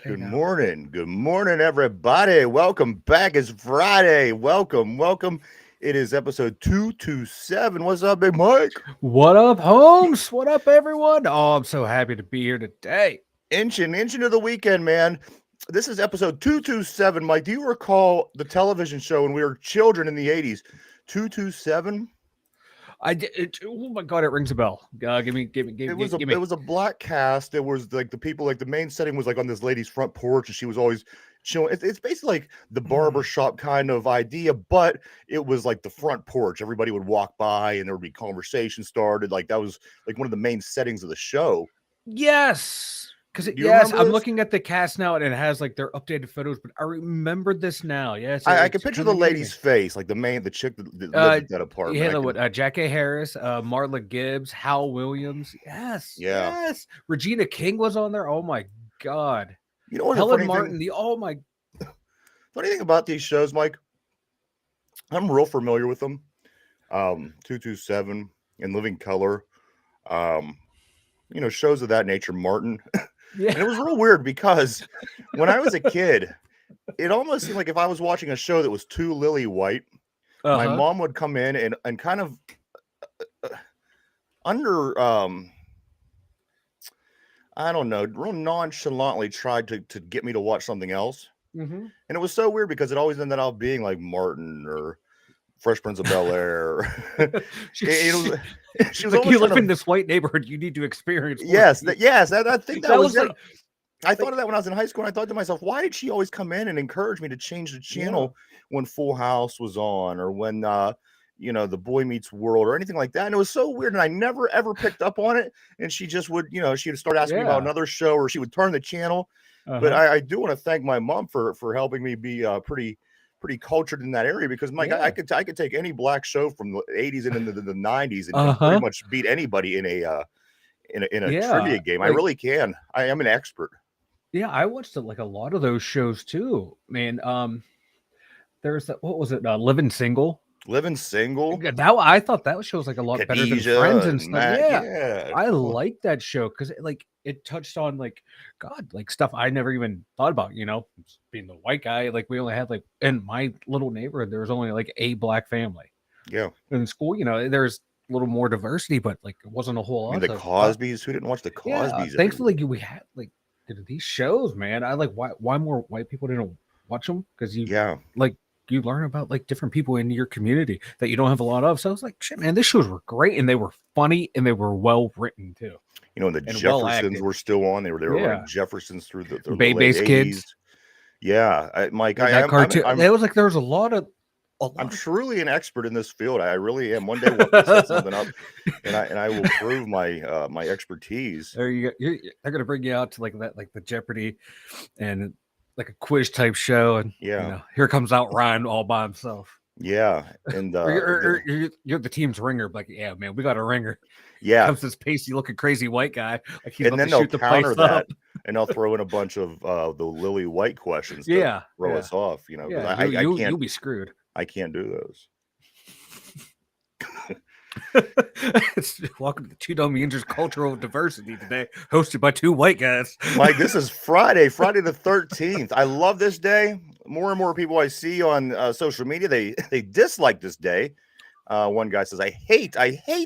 Good morning, everybody. Welcome back. It's Friday. Welcome. It is episode 227. What's up, Big Mike? What up, Holmes? What up, everyone? Oh, I'm so happy to be here today. Inching into the weekend, man. This is episode 227. Mike, do you recall the television show when we were children in the 80s? 227? Oh my god, it rings a bell. Give me. It was a black cast. It was like the people, like the main setting was like on this lady's front porch, and she was always showing. It's basically like the barber shop kind of idea, but it was like the front porch. Everybody would walk by, and there would be conversation started. Like that was like one of the main settings of the show. Yes, because I'm looking at the cast now, and it has like their updated photos. But I remember this now. Yes, I can picture the lady's face, like the chick that lived at that apartment. Yeah, what? Jack A. Harris, Marla Gibbs, Hal Williams. Yes. Regina King was on there. Oh my god. You know what? Helen Martin. Funny thing about these shows, Mike, I'm real familiar with them. 227 and Living Color. Shows of that nature. Martin. Yeah. And it was real weird because when I was a kid, it almost seemed like if I was watching a show that was too lily white, my mom would come in and kind of I don't know, real nonchalantly tried to get me to watch something else. Mm-hmm. And it was so weird because it always ended up being like Martin or Fresh Prince of Bel-Air. She was like, you live in this white neighborhood, you need to experience. Yes, I think that was it. I thought of that when I was in high school, and I thought to myself, why did she always come in and encourage me to change the channel when Full House was on, or when The Boy Meets World, or anything like that? And it was so weird, and I never ever picked up on it. And she just would, she would start asking me about another show, or she would turn the channel. But I do want to thank my mom for helping me be pretty cultured in that area, because Mike, I could take any black show from the 80s and into the 90s and pretty much beat anybody in a trivia game. I really can. I am an expert. Yeah, I watched like a lot of those shows too, man. There's that. What was it? Living Single. That I thought that show was like a lot better than Friends and stuff. Yeah, I like that show because it touched on like stuff I never even thought about. Being the white guy, like we only had like in my little neighborhood there was only like a black family. Yeah, in school, there's a little more diversity, but like it wasn't a whole lot. The Cosbys. Who didn't watch the Cosbys? Thankfully, we had like these shows, man. I like why more white people didn't watch them, because you learn about like different people in your community that you don't have a lot of. So I was like, shit, man, these shows were great, and they were funny, and they were well written too. The Jeffersons were still on. They were like Jeffersons through the Bay-based kids. Yeah, Mike, there was a lot of. I'm truly an expert in this field. I really am. One day we'll set something up, and I will prove my my expertise. There you go. They're gonna bring you out to like that, like the Jeopardy, and like a quiz type show, and here comes out Ryan all by himself. Yeah, and you're the team's ringer. Like, yeah, man, we got a ringer. Yeah, comes this pasty looking crazy white guy. Like, he's and then they'll counter that, and they'll throw in a bunch of the lily white questions. To throw us off. I can't. You'll be screwed. I can't do those. Welcome to the Two Dumb Yinzers Cultural Diversity today, hosted by two white guys. Mike, this is Friday the 13th. I love this day. More and more people I see on social media, they dislike this day. One guy says, I hate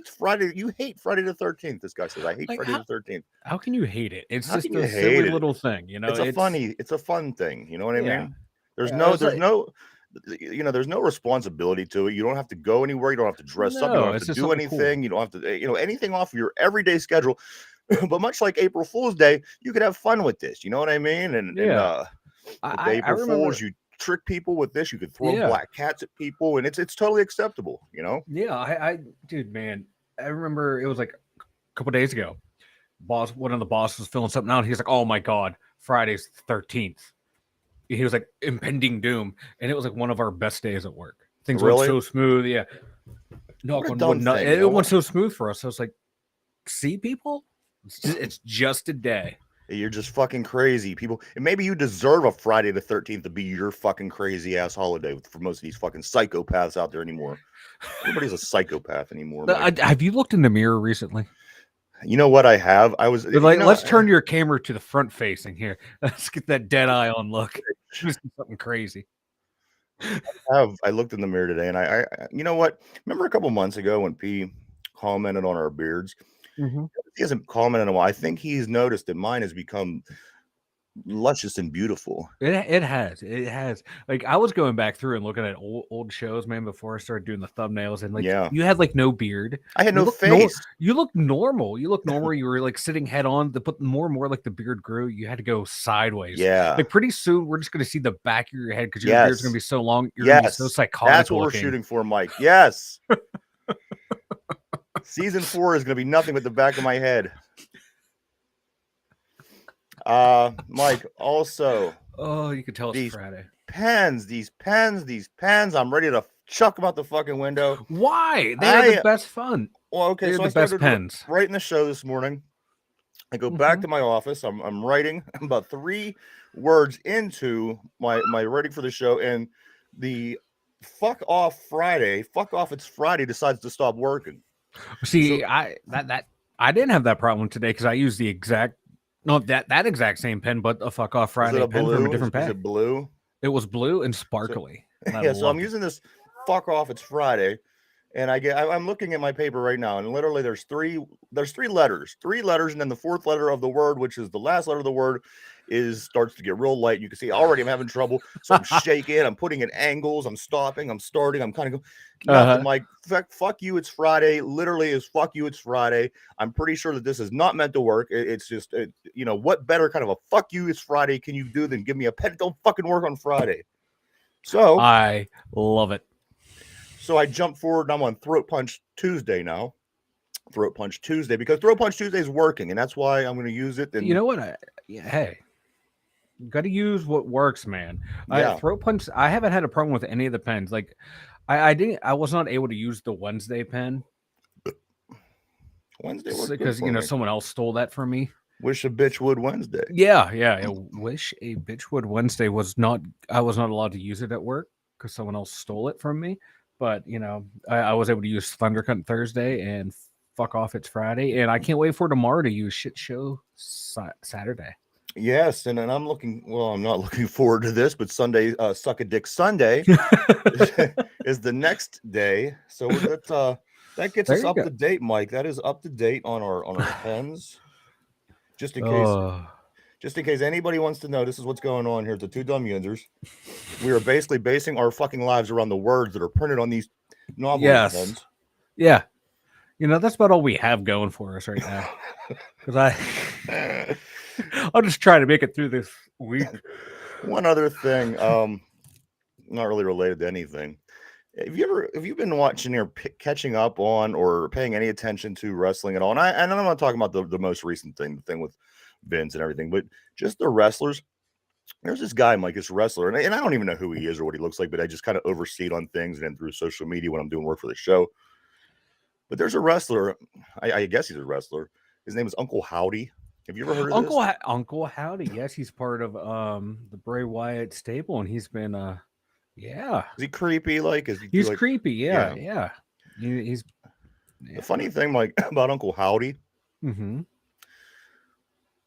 Friday. You hate Friday the 13th. This guy says, I hate Friday the 13th. How can you hate it? It's just a silly little thing, It's a fun thing. You know what I mean? There's no responsibility to it. You don't have to go anywhere. You don't have to dress up. You don't have to do anything. Cool. You don't have to, anything off of your everyday schedule. But much like April Fool's Day, you could have fun with this. You know what I mean? And April Fools, you trick people with this. You could throw black cats at people, and it's totally acceptable. Yeah, dude, man, I remember it was like a couple days ago. One of the bosses was filling something out. He's like, "Oh my god, Friday's 13th. He was like impending doom, and it was like one of our best days at work. Things went so smooth. Yeah. Knock on wood. It went so smooth for us. So I was like, see, people, it's just a day. You're just fucking crazy, people. And maybe you deserve a Friday the 13th to be your fucking crazy ass holiday for most of these fucking psychopaths out there anymore. Everybody's a psychopath anymore. Have you looked in the mirror recently? You know what I have? I was like, let's turn your camera to the front facing here. Let's get that dead eye on look. Something crazy. I looked in the mirror today, and I you know what? Remember a couple months ago when P commented on our beards? Mm-hmm. He hasn't commented in a while. I think he's noticed that mine has become luscious and beautiful. It has. Like, I was going back through and looking at old shows, man, before I started doing the thumbnails, and like, you had like no beard. I had no face. You look normal. You were like sitting head on. But more and more, like the beard grew. You had to go sideways. Yeah. Like pretty soon, we're just gonna see the back of your head because your beard's gonna be so long. You're gonna be so psychotic. That's what we're shooting for, Mike. Yes. Season 4 is gonna be nothing but the back of my head. Mike, also, you can tell it's Friday. These pens, I'm ready to chuck them out the fucking window. Why? They're the best fun. Well, okay, they're so the best pens. Writing the show this morning. I go back to my office. I'm writing about 3 words into my writing for the show, and the fuck off it's Friday decides to stop working. See, so, I didn't have that problem today because I used the exact exact same pen, but a fuck off Friday pen from a different pen. Was it blue? It was blue and sparkly. So I'm using this fuck off it's Friday, and I'm looking at my paper right now, and literally there's three letters, and then the 4th letter of the word, which is the last letter of the word, starts to get real light. You can see already I'm having trouble, so I'm shaking, I'm putting in angles, I'm stopping, I'm starting, I'm kind of going nothing. Like fuck you, it's Friday. Literally is fuck you, it's Friday. I'm pretty sure that this is not meant to work. It's just what better kind of a fuck you, it's Friday can you do than give me a pen? Don't fucking work on Friday. So I love it. So I jumped forward, and I'm on Throat Punch Tuesday now. Throat Punch Tuesday, because Throat Punch Tuesday is working, and that's why I'm going to use it. And you know what? Hey, got to use what works, man. Throat Punch. I haven't had a problem with any of the pens. Like, I was not able to use the Wednesday pen. Wednesday because someone else stole that from me. Wish a bitch would Wednesday. Yeah. Wish a bitch would Wednesday was not. I was not allowed to use it at work because someone else stole it from me. But I was able to use Thundercut Thursday and fuck off it's Friday, and I can't wait for tomorrow to use Shit Show Saturday. Yes, and then I'm not looking forward to this, but Sunday, Suck a Dick Sunday is the next day. So that gets us up to date, Mike. That is up to date on our pens. Just in case anybody wants to know, this is what's going on here at the Two Dumb Yinzers. We are basically basing our fucking lives around the words that are printed on these novel pens. Yeah. That's about all we have going for us right now. Because I'll just try to make it through this week. One other thing, not really related to anything. Have you been watching or catching up on or paying any attention to wrestling at all? And I'm not talking about the most recent thing, the thing with Vince and everything, but just the wrestlers. There's this guy, Mike, this wrestler, and I don't even know who he is or what he looks like, but I just kind of oversee it on things and then through social media when I'm doing work for the show. But there's a wrestler, I guess he's a wrestler. His name is Uncle Howdy. Have you ever heard of this? Uncle Howdy, yes, he's part of the Bray Wyatt stable, and he's been Is he creepy? He's creepy, yeah. He's the funny thing, Mike, about Uncle Howdy. Mm-hmm.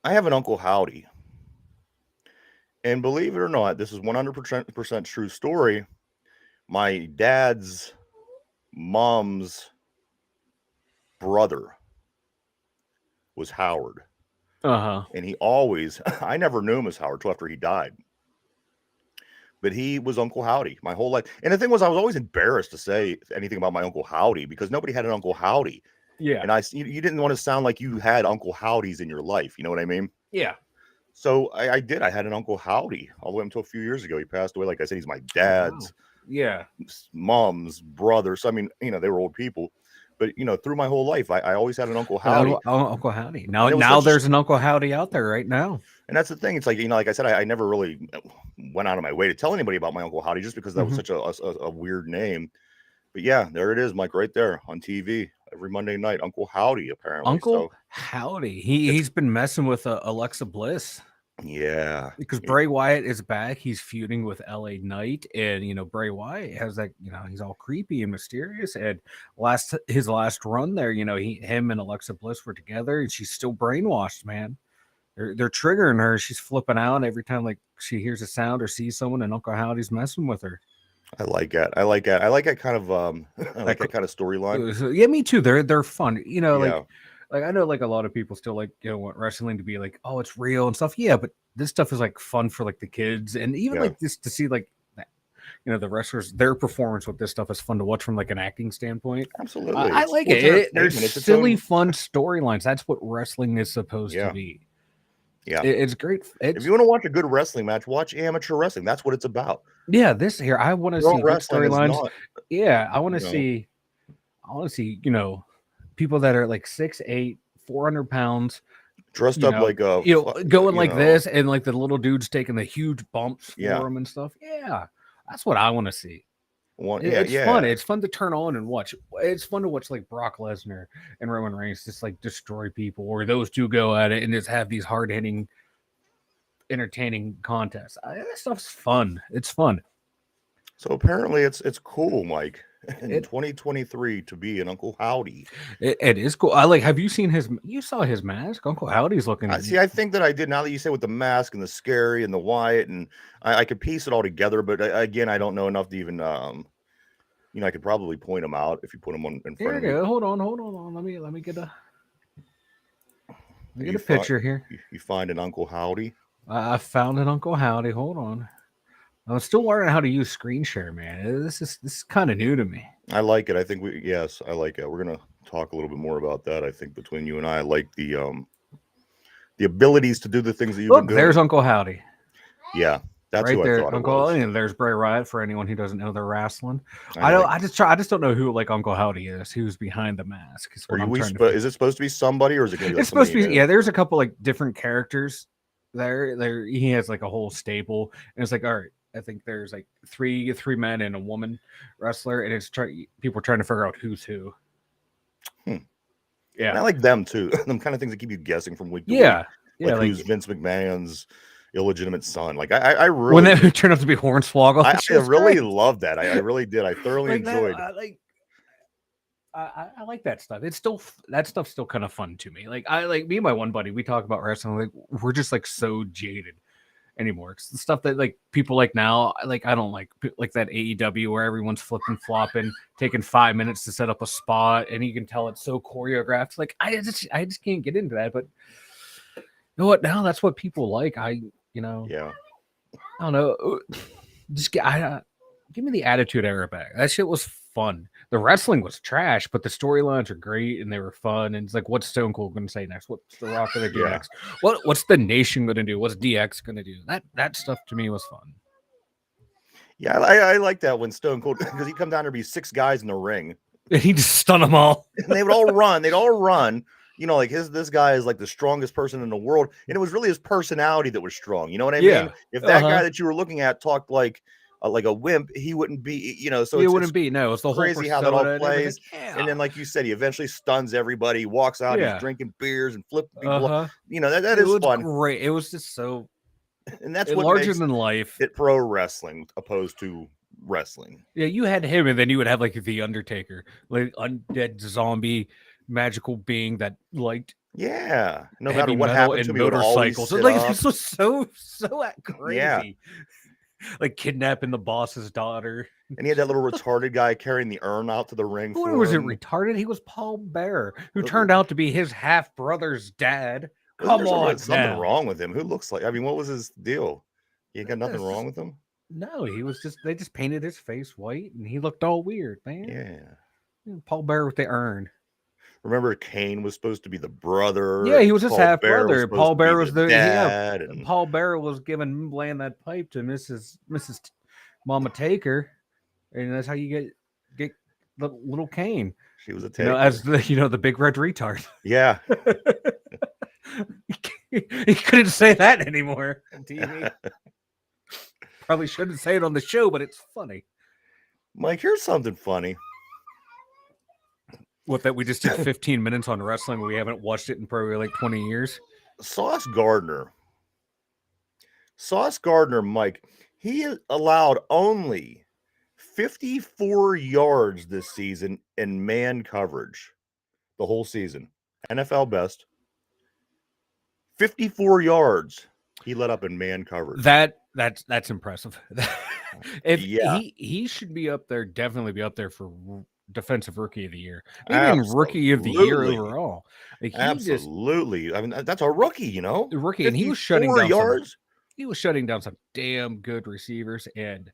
I have an Uncle Howdy. And believe it or not, this is 100% true story. My dad's mom's brother was Howard. And he always, I never knew him as Howard till after he died. But he was Uncle Howdy my whole life. And the thing was, I was always embarrassed to say anything about my Uncle Howdy because nobody had an Uncle Howdy. Yeah. And you didn't want to sound like you had Uncle Howdys in your life. You know what I mean? Yeah. So I did. I had an Uncle Howdy all the way until a few years ago. He passed away. Like I said, he's my dad's mom's brother. So, I mean, they were old people. But through my whole life, I always had an Uncle Howdy. Uncle Howdy. Now there's an Uncle Howdy out there right now. And that's the thing. It's like, like I said, I never really went out of my way to tell anybody about my Uncle Howdy just because that was such a weird name. But yeah, there it is, Mike, right there on TV every Monday night. Uncle Howdy, apparently. Uncle Howdy. He's been messing with Alexa Bliss. Yeah, because Bray Wyatt is back. He's feuding with LA Knight, and Bray Wyatt has that. He's all creepy and mysterious. And his last run there, him and Alexa Bliss were together, and she's still brainwashed, man. They're triggering her. She's flipping out every time like she hears a sound or sees someone, and Uncle Howdy's messing with her. I like that. I like that kind of I like that kind of storyline. Yeah, me too. They're fun. Like I know like a lot of people still like want wrestling to be like, oh, it's real and stuff. Yeah, but this stuff is like fun for like the kids, and even like just to see like the wrestlers, their performance with this stuff is fun to watch from like an acting standpoint. Absolutely. I like it. There's silly fun storylines. That's what wrestling is supposed to be. Yeah, it's great. If you want to watch a good wrestling match, watch amateur wrestling. That's what it's about. Yeah, this here I want to see good storylines. Yeah, I want to see. I want to see people that are like 6'8", 400 pounds, dressed up like a going like this, and like the little dudes taking the huge bumps for them and stuff. Yeah, that's what I want to see. It's fun. It's fun to turn on and watch. It's fun to watch like Brock Lesnar and Roman Reigns just like destroy people, or those two go at it and just have these hard hitting, entertaining contests. That stuff's fun. It's fun. So apparently, it's cool, Mike. In 2023 to be an Uncle Howdy. It is cool. I like. Have you seen his? You saw his mask. Uncle Howdy's looking. I think that I did. Now that you say with the mask and the scary and the Wyatt, and I could piece it all together. But again, I don't know enough to even. I could probably point them out if you put them in front of me. Hold on. Let me get a. Let me get a picture here. You find an Uncle Howdy. I found an Uncle Howdy. Hold on. I'm still learning how to use screen share, man. This is kind of new to me. I like it. I think I like it. We're gonna talk a little bit more about that. I think between you and I like the abilities to do the things that you've been doing. There's Uncle Howdy. Yeah, that's right who there, I thought Uncle. it was. And there's Bray Wyatt for anyone who doesn't know they're wrestling. I just don't know who like Uncle Howdy is. Who's behind the mask? Is it supposed to be somebody, or is it going to be? It's supposed to be. Yeah, there's a couple like different characters there. He has like a whole stable, and it's like, all right. I think there's like three men and a woman wrestler, and it's people are trying to figure out who's who. Yeah, and I like them too. Them kind of things that keep you guessing from week to week. Like who's Vince McMahon's illegitimate son? Like I really when that turned out to be Hornswoggle. I really loved that. I really did. I thoroughly enjoyed. I like that stuff. That stuff's still kind of fun to me. Like me and my one buddy, we talk about wrestling. Like we're just like so jaded anymore. It's the stuff that like people like now. Like I don't like that AEW where everyone's flipping flopping, taking 5 minutes to set up a spot, and you can tell it's so choreographed. Like I just can't get into that. But you know what? Now that's what people like. I don't know. Just give me the Attitude Era back. That shit was fun. The wrestling was trash, but the storylines are great and they were fun. And it's like, what's Stone Cold going to say next? What's The Rock going to do next? What's the Nation going to do? What's DX going to do? That stuff to me was fun. Yeah, I like that when Stone Cold, because he'd come down there be 6 guys in the ring. And he'd just stun them all. And they would all run. They'd all run. Like this guy is like the strongest person in the world. And it was really his personality that was strong. You know what I mean? If that guy that you were looking at talked like a wimp, he wouldn't be, so it wouldn't be. No, it's the crazy how that all plays. And then, like you said, he eventually stuns everybody. He walks out, he's drinking beers and flipping people up. That is fun. Great. It was just so, and that's what larger than life. It pro wrestling opposed to wrestling. Yeah, you had him, and then you would have like the Undertaker, like undead zombie magical being that liked. Yeah, no matter what happened to me, motorcycles. This was so crazy. Yeah. Like kidnapping the boss's daughter. And he had that little retarded guy carrying the urn out to the ring. Who was it retarded? He was Paul Bearer, who turned out to be his half-brother's dad. Come on, something wrong with him. Who looks like? I mean, what was his deal? He got nothing wrong with him? No, he was just, they just painted his face white and he looked all weird, man. Yeah. Paul Bearer with the urn. Remember, Kane was supposed to be the brother. Yeah, he was his half brother. Paul Bearer was the dad. Paul Bearer was giving that pipe to Mrs. Mama Taker, and that's how you get little Kane. She was a taker. As the big red retard. Yeah. He couldn't say that anymore on TV. Probably shouldn't say it on the show, but it's funny. Mike, here's something funny. What, that we just did 15 minutes on wrestling, we haven't watched it in probably like 20 years? Sauce Gardner, Mike, he allowed only 54 yards this season in man coverage. The whole season. NFL best. 54 yards he let up in man coverage. That's impressive. He should be up there, definitely be up there for defensive rookie of the year, even rookie of the year overall. Absolutely. I mean, that's a rookie, the rookie, and he was shutting down yards. He was shutting down some damn good receivers, and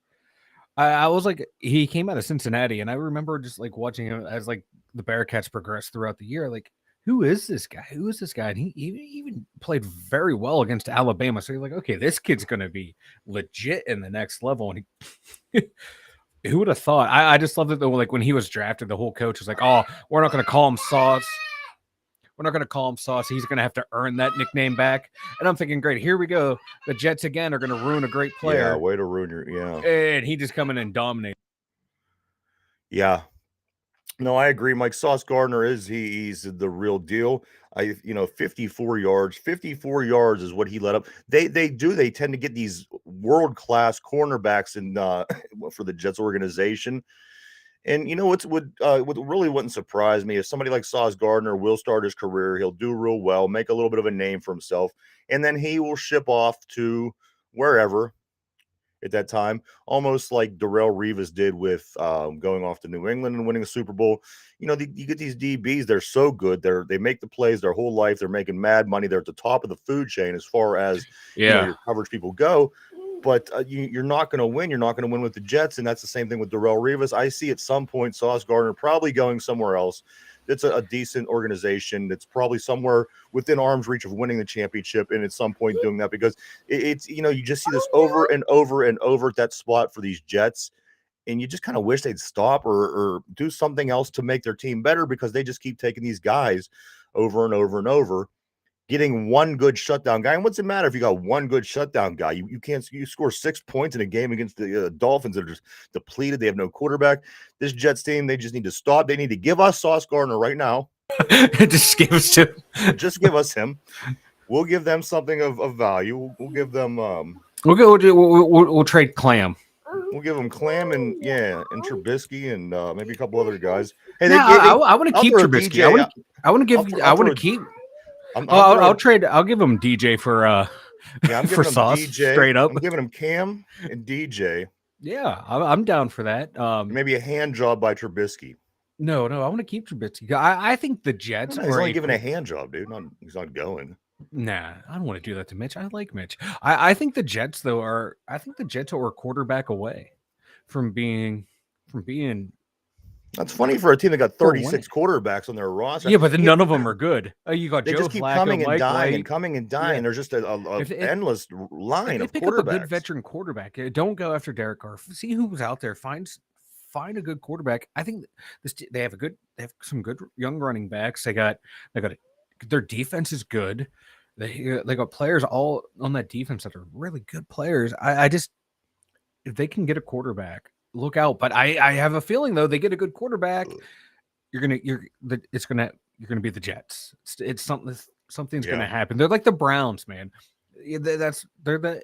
I was like, he came out of Cincinnati, and I remember just like watching him as like the Bearcats progressed throughout the year. Like, who is this guy? And he even played very well against Alabama. So you're like, okay, this kid's going to be legit in the next level. And he, who would have thought? I just loved it though. Like when he was drafted, the whole coach was like, "Oh, we're not going to call him Sauce. We're not going to call him Sauce. He's going to have to earn that nickname back." And I'm thinking, great, here we go. The Jets again are going to ruin a great player. Yeah, way to ruin your And he just come in and dominate. Yeah. No, I agree. Mike, Sauce Gardner he's the real deal. 54 yards. 54 yards is what he let up. They tend to get these world-class cornerbacks in for the Jets organization. And what really wouldn't surprise me if somebody like Sauce Gardner will start his career, he'll do real well, make a little bit of a name for himself, and then he will ship off to wherever at that time, almost like Darrelle Revis did with going off to New England and winning a Super Bowl. You get these DBs, they're so good. They make the plays their whole life. They're making mad money. They're at the top of the food chain as far as your coverage people go. But you're not going to win. You're not going to win with the Jets, and that's the same thing with Darrelle Revis. I see at some point Sauce Gardner probably going somewhere else. It's a decent organization that's probably somewhere within arm's reach of winning the championship, and at some point doing that, because it's you just see this over and over and over at that spot for these Jets, and you just kind of wish they'd stop or do something else to make their team better, because they just keep taking these guys over and over and over, getting one good shutdown guy. And what's it matter if you got one good shutdown guy? You score 6 points in a game against the Dolphins that are just depleted. They have no quarterback. This Jets team, they just need to stop. They need to give us Sauce Gardner right now. Just give us him. We'll give them something of value. We'll give them. We'll trade Clam. We'll give them Clam and Trubisky and maybe a couple other guys. Hey, I want to keep Trubisky. I want to keep. I'll give him DJ for for Sauce DJ, straight up. I'm giving him Cam and DJ. Yeah, I'm down for that. Maybe a hand job by Trubisky. No, I want to keep Trubisky. I think the Jets. He's only giving a hand job, dude. He's not going. Nah, I don't want to do that to Mitch. I like Mitch. I think the Jets though are. I think the Jets are a quarterback away from being. That's funny for a team that got 36 quarterbacks on their roster. Yeah, but none of them are good. You got they Joe just keep Flacco, coming Mike and dying White. and coming and dying. Yeah. There's just an endless line of pick quarterbacks. Up a good veteran quarterback. Don't go after Derek Carr. See who's out there. Find a good quarterback. I think they have some good young running backs. They got their defense is good. They got players all on that defense that are really good players. I just, if they can get a quarterback, look out. But I have a feeling though, they get a good quarterback, you're gonna be the Jets. It's something's gonna happen. They're like the Browns, man. They're the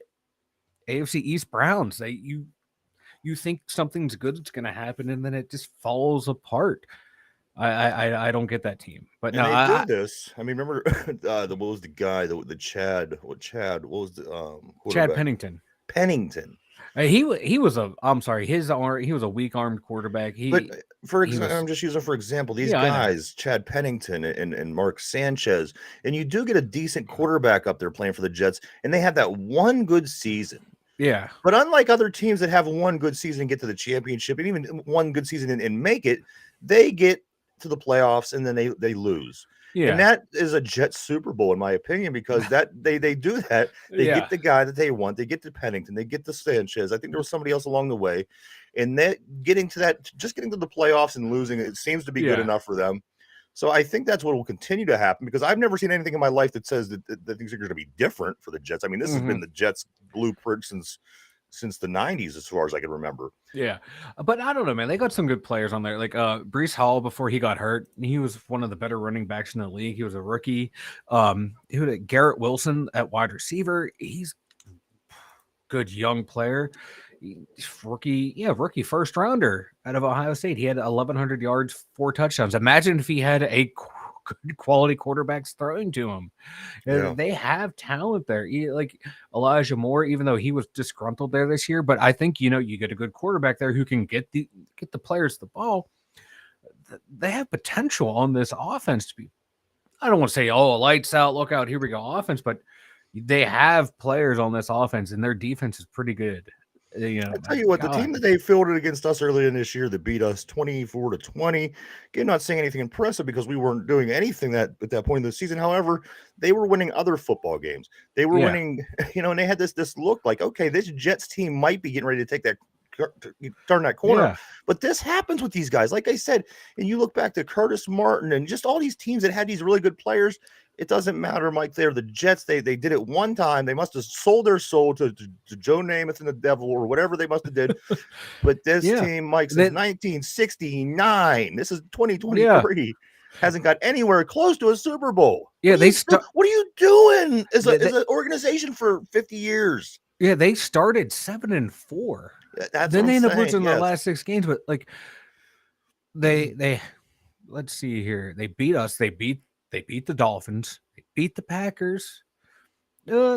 AFC East Browns. You think something's good, it's gonna happen, and then it just falls apart. I don't get that team, but and no, they do this. I mean, remember what was the guy? The Chad? What was the Chad Pennington? He was a weak armed quarterback. I'm just using for example these guys, Chad Pennington and Mark Sanchez, and you do get a decent quarterback up there playing for the Jets, and they have that one good season. Yeah, but unlike other teams that have one good season and get to the championship, and even one good season and make it, they get to the playoffs and then they lose. And that is a Jets Super Bowl, in my opinion, because that they do that. They get the guy that they want. They get the Pennington. They get the Sanchez. I think there was somebody else along the way. And that getting to the playoffs and losing, it seems to be good enough for them. So I think that's what will continue to happen, because I've never seen anything in my life that says that things are going to be different for the Jets. I mean, this has been the Jets blueprint since the 90s, as far as I can remember. Yeah. But I don't know, man. They got some good players on there. Like Breece Hall, before he got hurt, he was one of the better running backs in the league. He was a rookie. Garrett Wilson at wide receiver. He's a good young player. Rookie first rounder out of Ohio State. He had 1,100 yards, 4 touchdowns. Imagine if he had a good quality quarterbacks throwing to him. They have talent there. Like Elijah Moore, even though he was disgruntled there this year, but I think you get a good quarterback there who can get the players the ball. They have potential on this offense to be, I don't want to say, lights out, look out, here we go offense, but they have players on this offense, and their defense is pretty good. I tell you what, the team that they fielded against us earlier in this year that beat us 24-20, again, not saying anything impressive because we weren't doing anything at that point in the season. However, they were winning other football games. They were winning, and they had this look like, okay, this Jets team might be getting ready to turn that corner. But this happens with these guys. Like I said, and you look back to Curtis Martin and just all these teams that had these really good players. It doesn't matter, Mike. They're the Jets. They did it one time. They must have sold their soul to Joe Namath and the devil or whatever they must have did. But this team, Mike, since 1969, this is 2023, hasn't got anywhere close to a Super Bowl. Yeah, what are you doing as an organization for 50 years? Yeah, they started 7-4. Then they ended up losing the last 6 games, but like they let's see here. They beat us. They beat the Dolphins. They beat the Packers.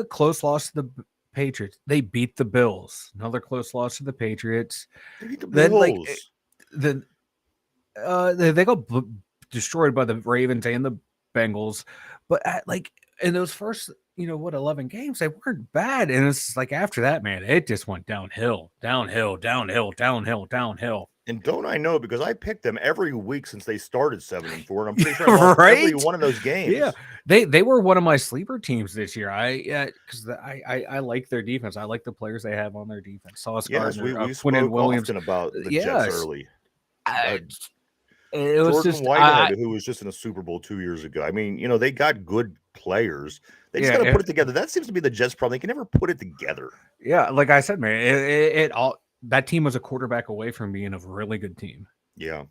Close loss to the Patriots. They beat the Bills. Another close loss to the Patriots. They beat the Bills. They got destroyed by the Ravens and the Bengals. But in those first 11 games, they weren't bad. And it's like after that, man, it just went downhill. And don't I know, because I picked them every week since they started 7-4, and I'm pretty sure I lost every one of those games. Yeah, they were one of my sleeper teams this year. Because I like their defense. I like the players they have on their defense. Sauce Gardner, we spoke often about the Jets early. It was Jordan Whitehead, who was just in a Super Bowl 2 years ago. I mean, they got good players. They just got to put it together. That seems to be the Jets' problem. They can never put it together. Yeah, like I said, man, that team was a quarterback away from being a really good team. Yeah,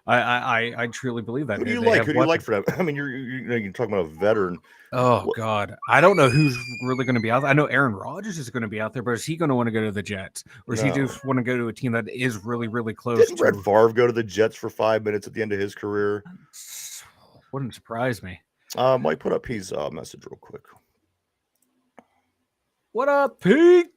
I truly believe that. Who do you like? Who do you like for that? I mean, you're talking about a veteran. Oh God, I don't know who's really going to be out there. I know Aaron Rodgers is going to be out there, but is he going to want to go to the Jets, or does he just want to go to a team that is really, really close? Didn't Brett Favre go to the Jets for 5 minutes at the end of his career? Wouldn't surprise me. Mike, put up his message real quick. What up, Pete?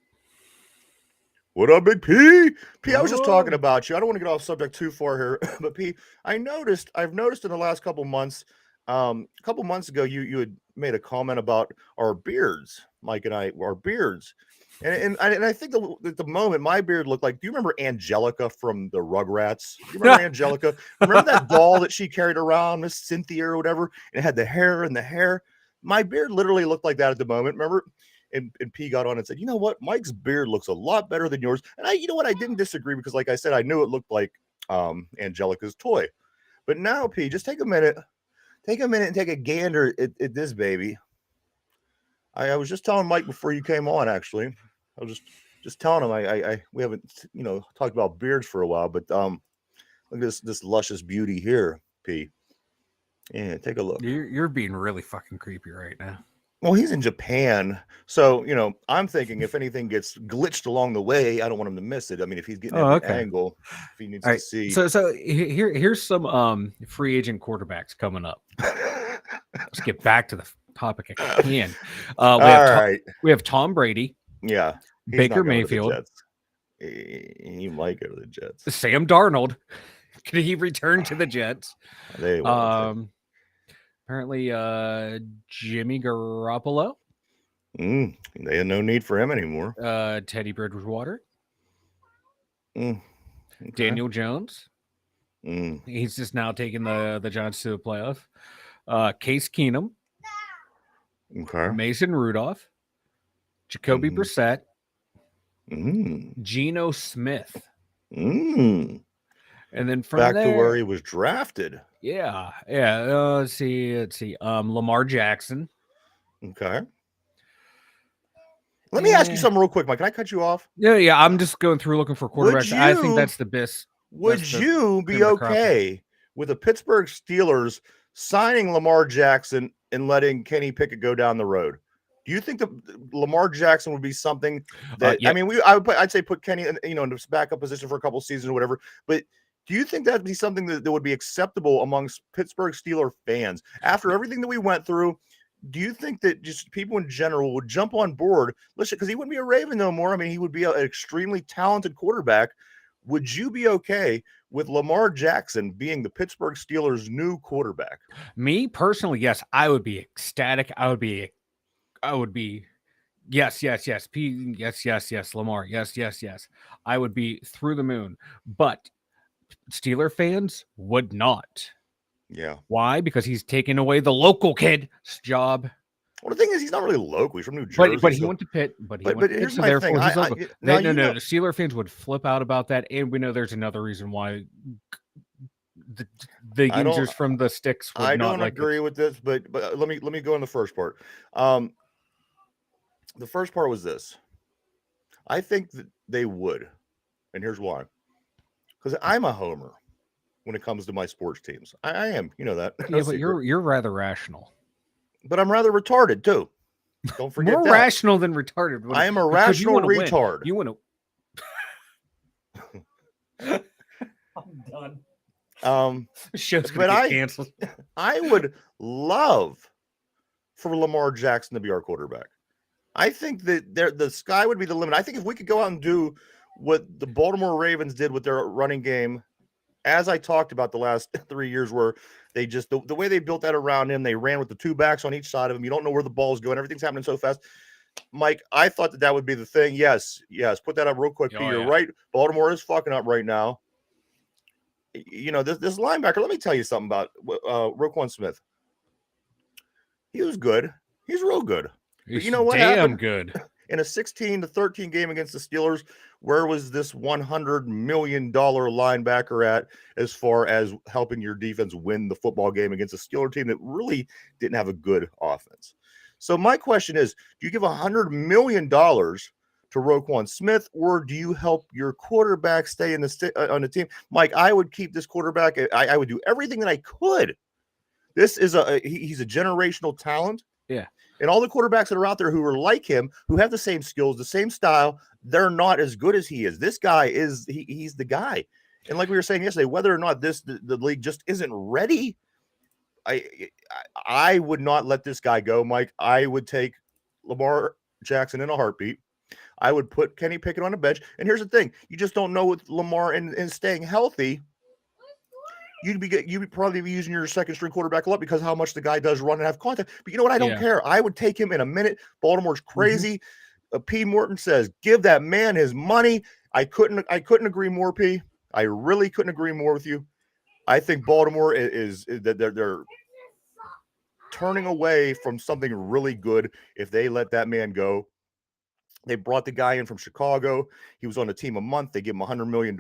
What up, Big P? P, I was just talking about you. I don't want to get off subject too far here, but P, I've noticed in the last couple months, a couple months ago, you had made a comment about our beards, Mike and I, our beards. And I think at the moment my beard looked like, do you remember Angelica from the Rugrats? You remember Angelica? Remember that doll that she carried around, Miss Cynthia or whatever? And it had the hair. My beard literally looked like that at the moment. Remember? And P got on and said, you know what? Mike's beard looks a lot better than yours. And I didn't disagree, because like I said, I knew it looked like Angelica's toy. But now, P, just take a minute and take a gander at this baby. I was just telling Mike before you came on, actually. I was just telling him we haven't talked about beards for a while, but look at this luscious beauty here, P. Yeah, take a look. You're being really fucking creepy right now. Well, he's in Japan, so I'm thinking if anything gets glitched along the way, I don't want him to miss it. I mean, if he's getting an angle, if he needs to see. So here's some free agent quarterbacks coming up. Let's get back to the topic if I can. We have Tom Brady. Yeah. Baker Mayfield. He might go to the Jets. Sam Darnold. Can he return to the Jets? They won't. Apparently, Jimmy Garoppolo. They had no need for him anymore. Teddy Bridgewater. Okay. Daniel Jones. He's just now taking the Giants to the playoff. Case Keenum. Okay. Mason Rudolph. Jacoby Brissett. Geno Smith. And then from back there, to where he was drafted. Yeah. Let's see. Lamar Jackson. Okay. Let me ask you something real quick, Mike. Can I cut you off? Yeah. I'm just going through looking for quarterbacks. I think that's the best. Would you be okay with the Pittsburgh Steelers signing Lamar Jackson and letting Kenny Pickett go down the road? Do you think that Lamar Jackson would be something that yep. I mean, I'd say put Kenny in his backup position for a couple seasons or whatever, but do you think that'd be something that would be acceptable amongst Pittsburgh Steeler fans after everything that we went through? Do you think that just people in general would jump on board? Listen, because he wouldn't be a Raven no more. I mean, he would be an extremely talented quarterback. Would you be okay with Lamar Jackson being the Pittsburgh Steelers' new quarterback? Me personally, yes, I would be ecstatic. I would be yes, Lamar. Yes. I would be through the moon. But Steeler fans would not. Yeah. Why? Because he's taking away the local kid's job. Well, the thing is, he's not really local. He's from New Jersey. But he went to Pitt. But here's my thing. The Steeler fans would flip out about that, and we know there's another reason why the users from the sticks would I not don't like agree with this, but let me go in the first part. The first part was this. I think that they would, and here's why. Because I'm a homer when it comes to my sports teams. I am, you know that. No but you're rather rational. But I'm rather retarded too. Don't forget More that. rational than retarded. I am a rational retard. You want to? I'm done. Show's gonna get canceled. I would love for Lamar Jackson to be our quarterback. I think that the sky would be the limit. I think if we could go out and do what the Baltimore Ravens did with their running game, as I talked about the last 3 years, where they just the way they built that around him, they ran with the two backs on each side of him. You don't know where the ball's going. Everything's happening so fast. Mike, I thought that would be the thing. Yes. Put that up real quick. You're right. Baltimore is fucking up right now. You know, this linebacker, let me tell you something about Roquan Smith. He was good. He's real good. But you know what happened? Good. In a 16-13 game against the Steelers, where was this $100 million linebacker at as far as helping your defense win the football game against a Steeler team that really didn't have a good offense? So my question is, do you give $100 million to Roquan Smith, or do you help your quarterback stay on the team? Mike, I would keep this quarterback. I would do everything that I could. This is he's a generational talent. Yeah. And all the quarterbacks that are out there who are like him, who have the same skills, the same style, they're not as good as he is. This guy is he's the guy. And like we were saying yesterday, whether or not the league just isn't ready, I would not let this guy go, Mike. I would take Lamar Jackson in a heartbeat. I would put Kenny Pickett on the bench. And here's the thing: you just don't know with Lamar and staying healthy. You'd probably be using your second string quarterback a lot because how much the guy does run and have contact. But you know what? I don't care. I would take him in a minute. Baltimore's crazy. P. Morton says, give that man his money. I couldn't agree more, P. I really couldn't agree more with you. I think Baltimore is that they're turning away from something really good if they let that man go. They brought the guy in from Chicago. He was on the team a month. They give him $100 million.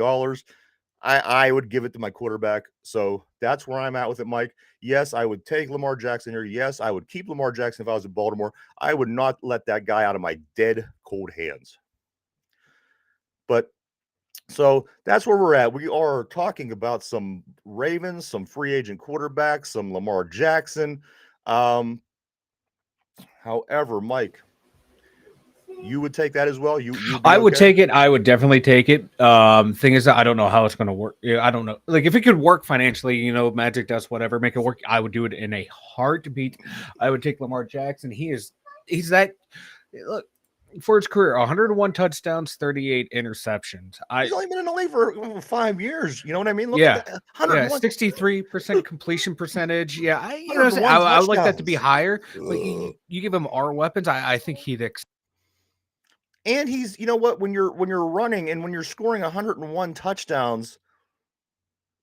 I would give it to my quarterback. So that's where I'm at with it, Mike. Yes, I would take Lamar Jackson here. Yes, I would keep Lamar Jackson if I was in Baltimore. I would not let that guy out of my dead, cold hands. But so that's where we're at. We are talking about some Ravens, some free agent quarterbacks, some Lamar Jackson. However, Mike, you would take that as well. I would take it. I would definitely take it. Thing is, I don't know how it's going to work. I don't know. Like if it could work financially, magic dust, whatever, make it work. I would do it in a heartbeat. I would take Lamar Jackson. He's that. Look, for his career, 101 touchdowns, 38 interceptions. He's only been in the league for 5 years. You know what I mean? Look at that. 63% completion percentage. Yeah, I would like that to be higher. But you give him our weapons. I think he'd. And he's, you know what, when you're running and when you're scoring 101 touchdowns,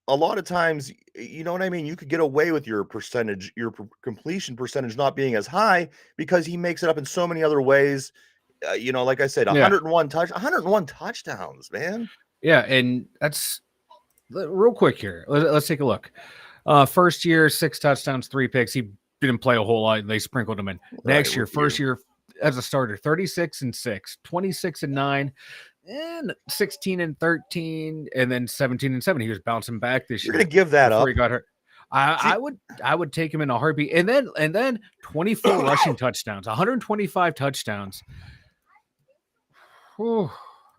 a lot of times, you know what I mean? You could get away with your percentage, your completion percentage not being as high because he makes it up in so many other ways. Like I said, 101 touchdowns, man. Yeah, and that's real quick here. Let's take a look. First year, 6 touchdowns, 3 picks. He didn't play a whole lot. They sprinkled him in. Next year, first year as a starter, 36-6, 26-9, and 16-13, and then 17-7. He was bouncing back this year. You're gonna give that before up? He got hurt. I would take him in a heartbeat. And then 24 rushing touchdowns, 125 touchdowns. Whew.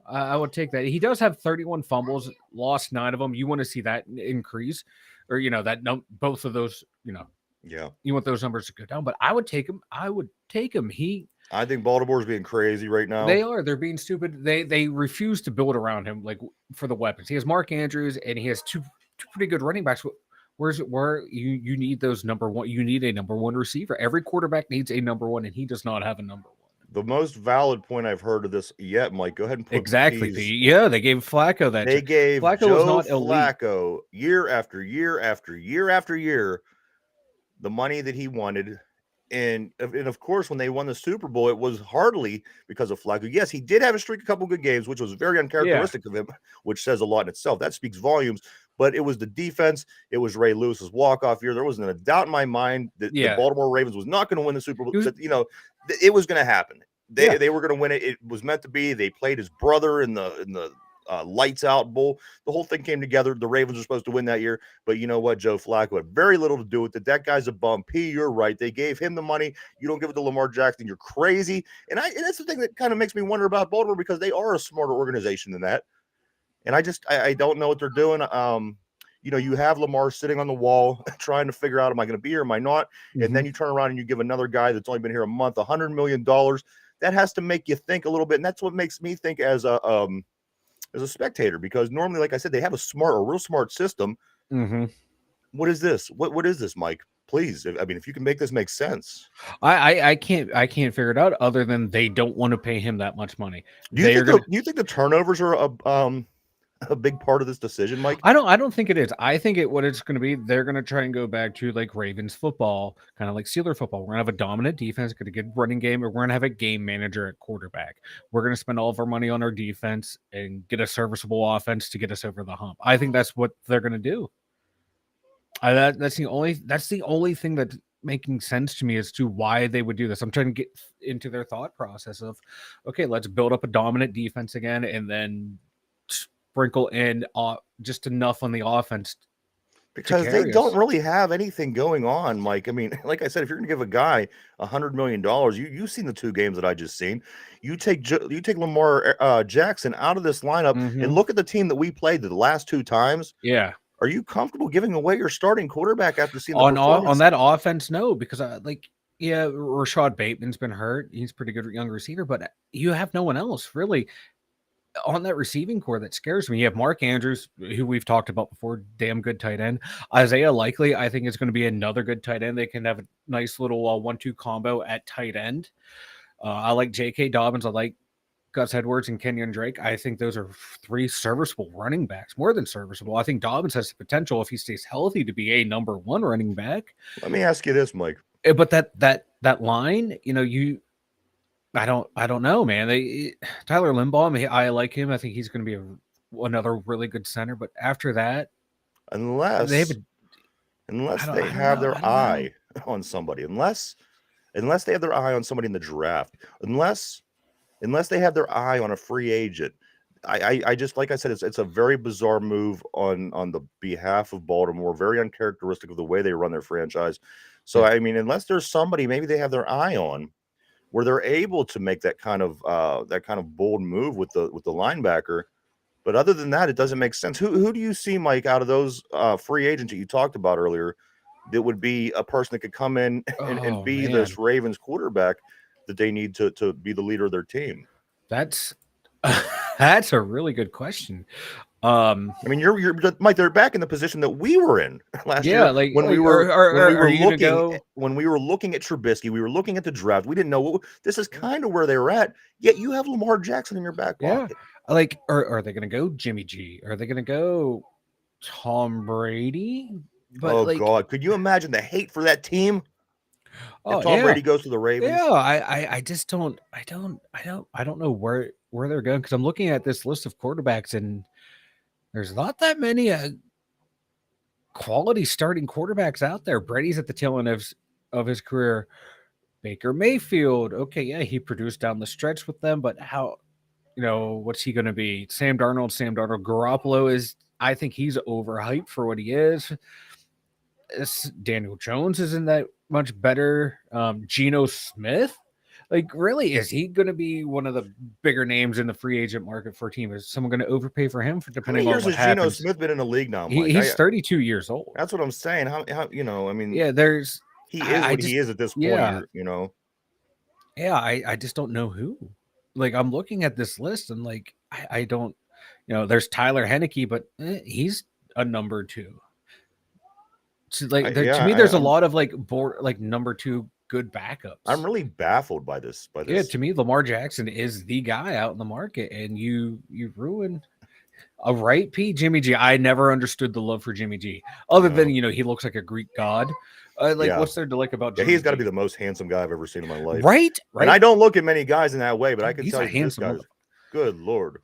I would take that. He does have 31 fumbles, lost 9 of them. You want to see that increase, or both of those. Yeah, you want those numbers to go down. But I would take him. I think Baltimore's being crazy right now. They are. They're being stupid. They refuse to build around him like for the weapons. He has Mark Andrews and he has two pretty good running backs. Where you need those number one? You need a number one receiver. Every quarterback needs a number one, and he does not have a number one. The most valid point I've heard of this yet, Mike. Go ahead and put exactly. Yeah, they gave Flacco that. They gave Joe Flacco year after year after year after year the money that he wanted. And of course, when they won the Super Bowl, it was hardly because of Flacco. Yes, he did have a streak, a couple good games, which was very uncharacteristic of him, which says a lot in itself. That speaks volumes. But it was the defense. It was Ray Lewis's walk-off year. There wasn't a doubt in my mind that the Baltimore Ravens was not going to win the Super Bowl. It was going to happen. They were going to win it. It was meant to be. They played his brother in the lights out bowl. The whole thing came together. The Ravens were supposed to win that year, but you know what? Joe Flacco had very little to do with it. That guy's a bum. You're right. They gave him the money. You don't give it to Lamar Jackson. You're crazy. And that's the thing that kind of makes me wonder about Baltimore, because they are a smarter organization than that. And I don't know what they're doing. You have Lamar sitting on the wall trying to figure out, am I going to be here? Am I not? Mm-hmm. And then you turn around and you give another guy that's only been here a month, $100 million. That has to make you think a little bit. And that's what makes me think as a spectator, because normally, like I said, they have a real smart system. Mm-hmm. What is this? What is this, Mike? Please. I mean, if you can make this make sense. I can't figure it out other than they don't want to pay him that much money. Do you think the turnovers are a big part of this decision, Mike? I don't think it is. I think what it's going to be, they're going to try and go back to like Ravens football, kind of like Steeler football. We're going to have a dominant defense, get a good running game, or we're going to have a game manager at quarterback. We're going to spend all of our money on our defense and get a serviceable offense to get us over the hump. I think that's what they're going to do. That's the only thing that's making sense to me as to why they would do this. I'm trying to get into their thought process of, okay, let's build up a dominant defense again, and then sprinkle in just enough on the offense, because they don't really have anything going on, Mike. I mean, like I said, if you're going to give a guy $100 million, you've seen the 2 games that I just seen. You take Lamar Jackson out of this lineup, mm-hmm. and look at the team that we played the last 2 times. Yeah, are you comfortable giving away your starting quarterback after seeing on that offense? No, because Rashad Bateman's been hurt. He's a pretty good young receiver, but you have no one else really on that receiving core that scares me. You have Mark Andrews, who we've talked about before, damn good tight end. Isaiah Likely, I think, is going to be another good tight end. They can have a nice little 1-2 combo at tight end. I like J.K. Dobbins. I like Gus Edwards and Kenyon Drake. I think those are 3 serviceable running backs, more than serviceable. I think Dobbins has the potential, if he stays healthy, to be a number 1 running back. Let me ask you this, Mike. But that line, I don't know, man. Tyler Limbaugh, I like him. I think he's going to be another really good center. But after that, unless they have their eye on somebody, unless they have their eye on somebody in the draft, unless they have their eye on a free agent, I just, like I said, it's a very bizarre move on the behalf of Baltimore, very uncharacteristic of the way they run their franchise. So, I mean, unless there's somebody maybe they have their eye on, where they're able to make that kind of bold move with the linebacker. But other than that, it doesn't make sense. Who do you see, Mike, out of those free agents that you talked about earlier, that would be a person that could come in and be this Ravens quarterback that they need to be the leader of their team? That's a really good question. I mean, you're Mike. They're back in the position that we were in last year. When we were looking at Trubisky, we were looking at the draft. We didn't know this is kind of where they were at. Yet you have Lamar Jackson in your back pocket. Are they going to go Jimmy G? Are they going to go Tom Brady. But oh God, could you imagine the hate for that team? If Tom Brady goes to the Ravens? Yeah, I just don't know where they're going, because I'm looking at this list of quarterbacks and there's not that many quality starting quarterbacks out there. Brady's at the tail end of his career. Baker Mayfield, okay, yeah, he produced down the stretch with them, but how, what's he going to be? Sam Darnold. Garoppolo I think he's overhyped for what he is. Daniel Jones isn't that much better. Geno Smith, like, really, is he going to be one of the bigger names in the free agent market for a team? Is someone going to overpay for him, for depending on what happens? How many years has Geno Smith been in the league now, Mike? He's 32 years old. That's what I'm saying. How I mean, yeah, he is he is at this point. Yeah. Yeah, I just don't know who. Like, I'm looking at this list and like I don't, there's Tyler Heineke, but he's a number 2. So, like, to me, there's a lot of like number 2 good backups. I'm really baffled by this. Yeah, to me, Lamar Jackson is the guy out in the market, and you ruin a right P. Jimmy G. I never understood the love for Jimmy G, other than he looks like a Greek god. What's there to like about Jimmy he's got to be the most handsome guy I've ever seen in my life. Right. And I don't look at many guys in that way, but I can tell you this guy's good Lord.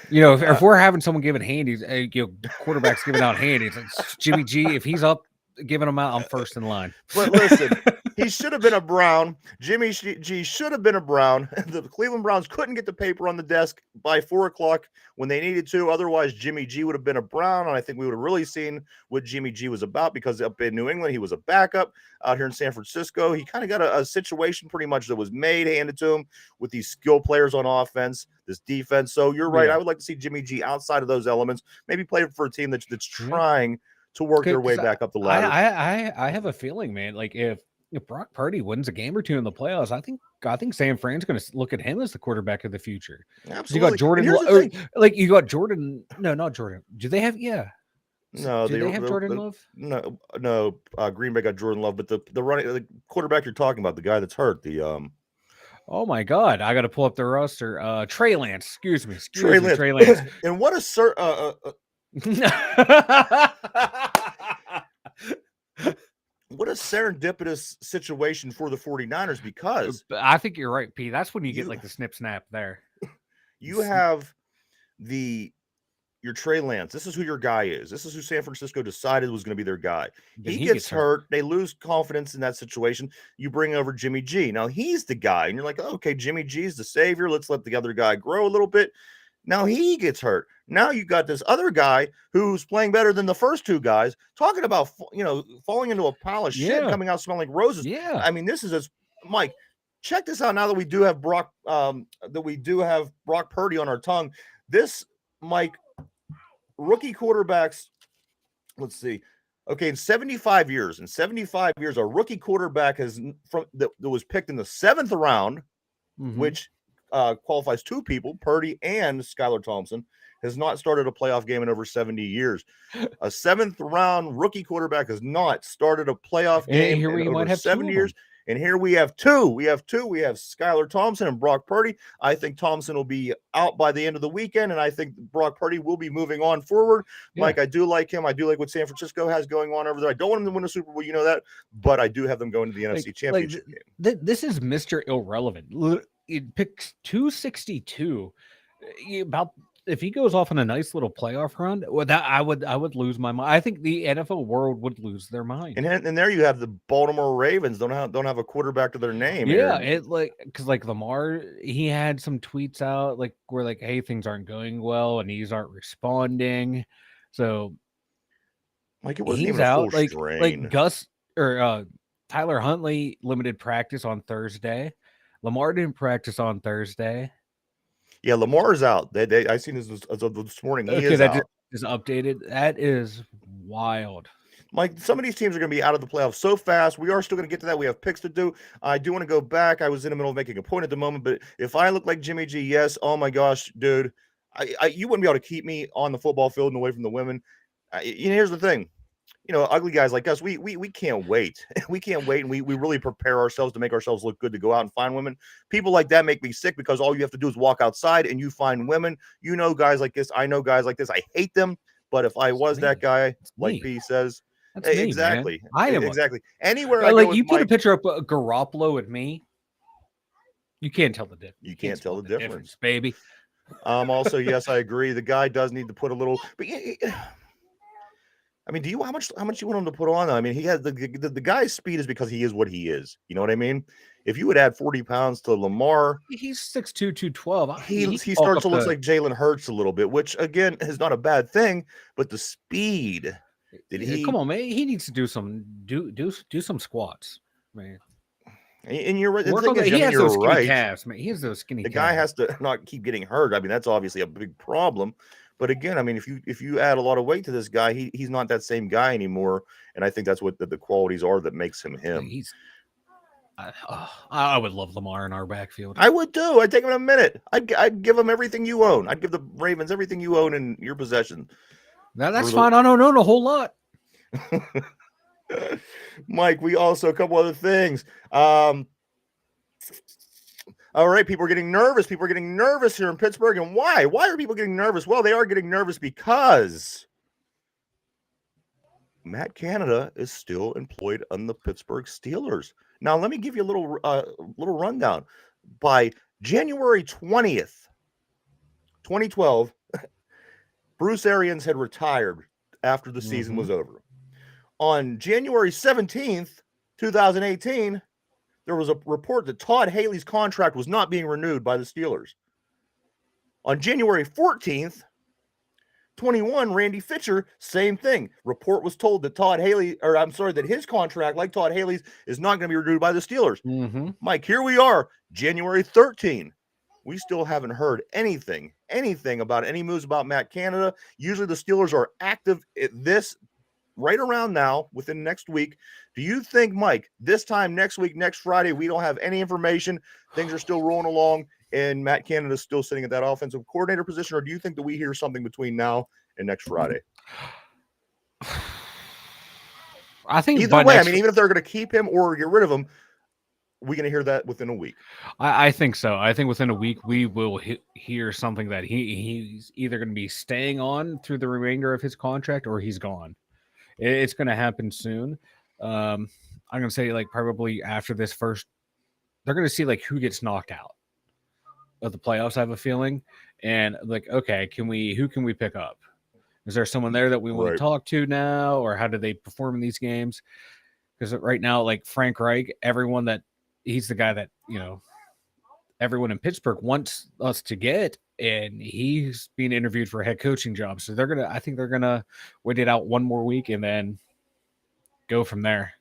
If we're having someone giving handies, quarterbacks giving out handies, like Jimmy G, if he's up giving them out, I'm first in line. But listen, he should have been a Brown. Jimmy G should have been a Brown. The Cleveland Browns couldn't get the paper on the desk by 4:00 when they needed to. Otherwise, Jimmy G would have been a Brown, and I think we would have really seen what Jimmy G was about, because up in New England, he was a backup. Out here in San Francisco, he kind of got a situation pretty much that was handed to him with these skill players on offense, this defense. So you're right. I would like to see Jimmy G outside of those elements, maybe play for a team that's trying to work their way back up the ladder. I have a feeling, man, like if Brock Purdy wins a game or two in the playoffs, I think San Fran's going to look at him as the quarterback of the future. Absolutely. You got Jordan, you got Jordan. No, not Jordan. Do they have? Yeah. No, do they have Jordan Love? No. Green Bay got Jordan Love, but the quarterback you're talking about, the guy that's hurt, oh my God, I got to pull up the roster. Trey Lance. Excuse me. Trey Lance. And what a what a serendipitous situation for the 49ers, because I think you're right, P. That's when you get like the snip snap there. You have your Trey Lance. This is who your guy is. This is who San Francisco decided was going to be their guy. He gets hurt. They lose confidence in that situation. You bring over Jimmy G. Now he's the guy, and you're like, okay, Jimmy G's the savior. Let's let the other guy grow a little bit. Now he gets hurt. Now you got this other guy who's playing better than the first two guys, talking about, falling into a pile of shit, coming out smelling like roses. Yeah. I mean, this is Mike, check this out. Now that we do have Brock Purdy on our tongue, this, Mike, rookie quarterbacks, let's see. Okay, in 75 years, a rookie quarterback that was picked in the 7th round, which qualifies 2 people, Purdy and Skylar Thompson, has not started a playoff game in over 70 years. A 7th round rookie quarterback has not started a playoff game in over 70 years. And here we have 2. We have Skylar Thompson and Brock Purdy. I think Thompson will be out by the end of the weekend, and I think Brock Purdy will be moving on forward. Yeah. Mike, I do like him. I do like what San Francisco has going on over there. I don't want them to win a Super Bowl, that, but I do have them going to the NFC Championship game. This is Mr. Irrelevant. It picks 262. If he goes off on a nice little playoff run, that I would lose my mind. I think the NFL world would lose their mind. And there you have the Baltimore Ravens don't have a quarterback to their name. Yeah, because Lamar, he had some tweets out where hey, things aren't going well and he's aren't responding. So it wasn't even a full strain. Gus or Tyler Huntley limited practice on Thursday. Lamar didn't practice on Thursday. Yeah, Lamar's out. I seen this this morning. He is out. Is updated. That is wild. Mike, some of these teams are going to be out of the playoffs so fast. We are still going to get to that. We have picks to do. I do want to go back. I was in the middle of making a point at the moment, but if I look like Jimmy G, yes. Oh my gosh, dude, you wouldn't be able to keep me on the football field and away from the women. Here's the thing. Ugly guys like us, we can't wait. We can't wait, and we really prepare ourselves to make ourselves look good to go out and find women. People like that make me sick, because all you have to do is walk outside and you find women. Guys like this. I know guys like this. I hate them, But if I was that guy, like P says, that's me, exactly, man. I am exactly. Anywhere I like go you put Mike, a picture up of Garoppolo with me, you can't tell the difference. You can't tell the difference, baby. Also, yes, I agree. The guy does need to put a little, but I mean, do you how much you want him to put on? Though? I mean, he has the guy's speed is because he is what he is. You know what I mean? If you would add 40 pounds to Lamar, he's 6'2", 212. He starts to look like Jalen Hurts a little bit, which again is not a bad thing. But the speed that come on, man, he needs to do some squats, man. And you're right. He has those skinny calves, man. He has those skinny calves. The guy has to not keep getting hurt. I mean, that's obviously a big problem. But again, I mean, if you add a lot of weight to this guy, he's not that same guy anymore. And I think that's what the qualities are that makes him him. I would love Lamar in our backfield. I would too. I'd take him in a minute. I'd give him everything you own. I'd give the Ravens everything you own in your possession. That's fine. I don't own a whole lot. Mike, we also a couple other things. All right, people are getting nervous. People are getting nervous here in Pittsburgh. And why? Why are people getting nervous? Well, they are getting nervous because Matt Canada is still employed on the Pittsburgh Steelers. Now, let me give you a little rundown. By January 20th, 2012, Bruce Arians had retired after the season was over. On January 17th, 2018, there was a report that Todd Haley's contract was not being renewed by the Steelers. On January 14th, 21, Randy Fitcher, same thing. Report was told that that his contract, like Todd Haley's, is not going to be renewed by the Steelers. Mike, here we are, January 13. We still haven't heard anything about any moves about Matt Canada. Usually the Steelers are active at this right around now, within next week. Do you think, Mike, this time next week, next Friday, we don't have any information, things are still rolling along, and Matt Canada is still sitting at that offensive coordinator position, or do you think that we hear something between now and next Friday? I think either way, I mean, even if they're going to keep him or get rid of him, we're going to hear that within a week. I think so. I think within a week we will hear something that he's either going to be staying on through the remainder of his contract or he's gone. It's going to happen soon. I'm going to say, like, probably after this first, they're going to see, like, who gets knocked out of the playoffs, I have a feeling. And, like, okay, who can we pick up? Is there someone there that we want to talk to now? Or how do they perform in these games? Because right now, like, Frank Reich, he's the guy that, everyone in Pittsburgh wants us to get, and he's being interviewed for a head coaching job. So I think they're gonna wait it out one more week and then go from there.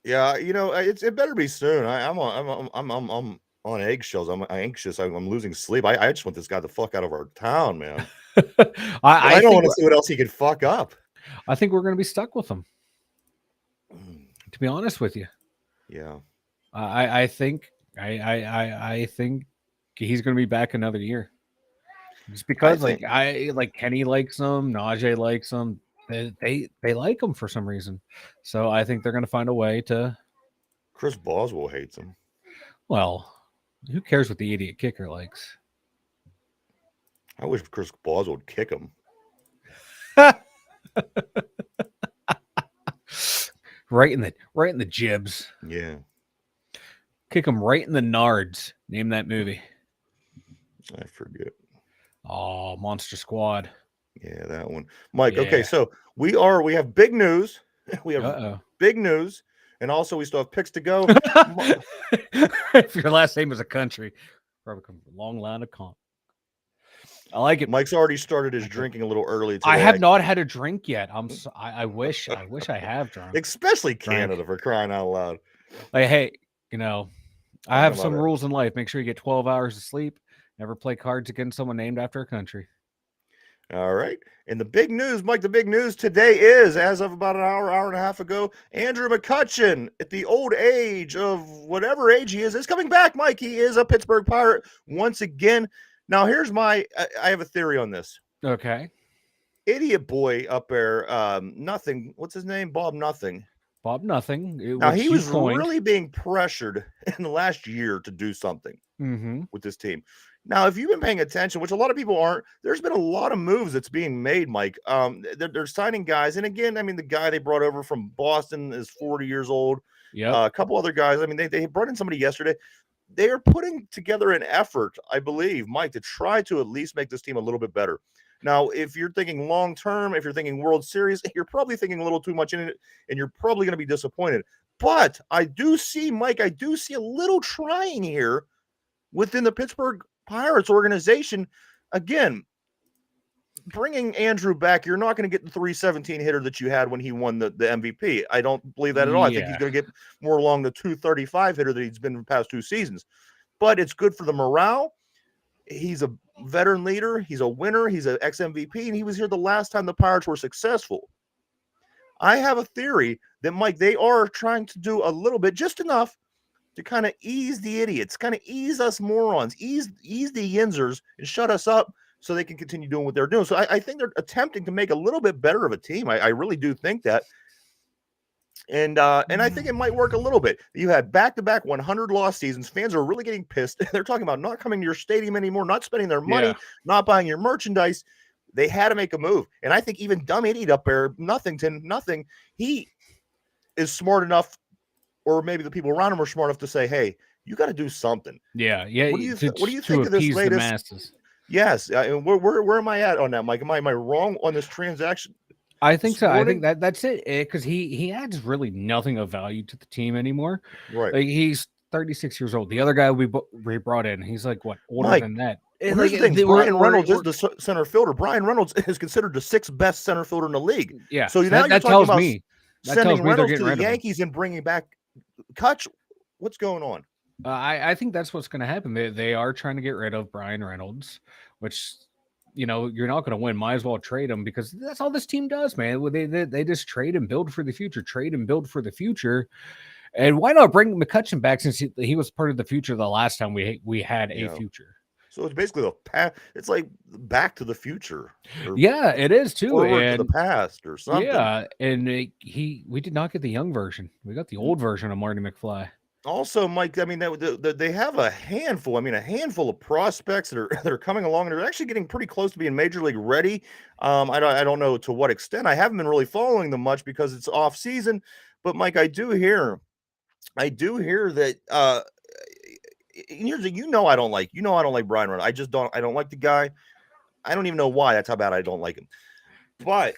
Yeah, it better be soon. I'm on eggshells. I'm anxious. I'm losing sleep. I just want this guy the fuck out of our town, man. I don't want to see what else he could fuck up. I think we're gonna be stuck with him. To be honest with you. Yeah. I think he's going to be back another year. Just because, Kenny likes him, Najee likes him. They like him for some reason. So I think they're going to find a way to. Chris Boswell hates him. Well, who cares what the idiot kicker likes? I wish Chris Boswell would kick him. Right in the jibs. Yeah. Kick him right in the nards. Name that movie. I forget. Oh, Monster Squad. Yeah, that one. Mike, okay, so we have big news. We have big news. And also we still have picks to go. If your last name is a country, probably come from a long line of comp. I like it. Mike's already started his drinking a little early today. I have not had a drink yet. I wish I have drunk. Especially Canada, for crying out loud. Like, hey, I have some rules in life. Make sure you get 12 hours of sleep. Never play cards against someone named after a country. All right. And the big news, Mike, the big news today is, as of about an hour and a half ago, Andrew McCutchen, at the old age of whatever age he is coming back, Mike. He is a Pittsburgh Pirate once again. Now, here's I have a theory on this. Okay. Idiot boy up there, Nothing. What's his name? Bob Nothing. Bob Nothing. Now, he was really being pressured in the last year to do something with this team. Now, if you've been paying attention, which a lot of people aren't, there's been a lot of moves that's being made, Mike. They're signing guys, and again, I mean, the guy they brought over from Boston is 40 years old. Yep. A couple other guys. I mean, they brought in somebody yesterday. They are putting together an effort, I believe, Mike, to try to at least make this team a little bit better. Now, if you're thinking long term, if you're thinking World Series, you're probably thinking a little too much in it, and you're probably going to be disappointed. But I do see, Mike, I do see a little trying here within the Pittsburgh Pirates organization. Again, bringing Andrew back, you're not going to get the 317 hitter that you had when he won the MVP. I don't believe that at all. I think he's going to get more along the 235 hitter that he's been in the past 2 seasons. But it's good for the morale. He's a veteran leader. He's a winner. He's an ex-MVP, and he was here the last time the Pirates were successful. I have a theory that, Mike, they are trying to do a little bit, just enough, to kind of ease the idiots, kind of ease us morons, ease the yinzers, and shut us up so they can continue doing what they're doing. So I think they're attempting to make a little bit better of a team. I really do think that. And I think it might work a little bit. You had back-to-back 100 loss seasons. Fans are really getting pissed. They're talking about not coming to your stadium anymore, not spending their money, not buying your merchandise. They had to make a move. And I think even dumb idiot up there, nothing, he is smart enough, or maybe the people around him are smart enough to say, hey, you got to do something. Yeah. What do you think of this latest? Masses. Yes. Where am I at on that, Mike? Am I wrong on this transaction? I think so. I think that's it, because he adds really nothing of value to the team anymore. Right. Like, he's 36 years old. The other guy we brought in, he's like, what, older Mike, than that? Well, here's the thing. Brian Reynolds is the center fielder. Brian Reynolds is considered the 6th best center fielder in the league. Yeah. So now you're talking about sending Reynolds to the Yankees and bringing back Cutch. What's going on? I think that's what's going to happen. They are trying to get rid of Brian Reynolds, which, you know, you're not going to win. Might as well trade him, because that's all this team does, man. They just trade and build for the future, And why not bring McCutchen back, since he was part of the future the last time we had a future? So it's basically the past. It's like Back to the Future. Yeah, it is too. Forward to the past or something. Yeah, and we did not get the young version. We got the old version of Marty McFly. Also, Mike, I mean, they have a handful. I mean, a handful of prospects that are coming along, and they're actually getting pretty close to being major league ready. I don't know to what extent. I haven't been really following them much because it's off season. But Mike, I do hear that. I don't like Brian Reynolds. I don't like the guy. I don't even know why. That's how bad I don't like him. But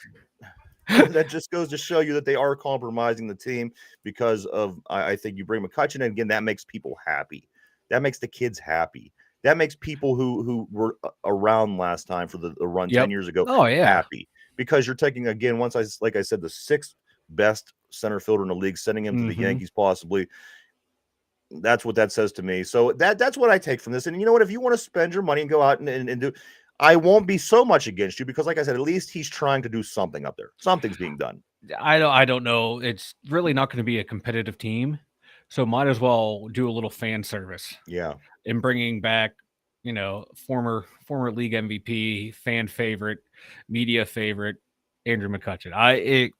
that just goes to show you that they are compromising the team because of, I think you bring McCutchen in again. That makes people happy. That makes the kids happy. That makes people who were around last time for the run 10 years ago happy, because you're taking, again, like I said, the 6th best center fielder in the league, sending him to the Yankees possibly. That's what that says to me. So that's what I take from this. And you know what? If you want to spend your money and go out and do, I won't be so much against you, because like I said, at least he's trying to do something up there. Something's being done. I don't know. It's really not going to be a competitive team, so might as well do a little fan service. Yeah. And bringing back, you know, former league MVP, fan favorite, media favorite, Andrew McCutchen.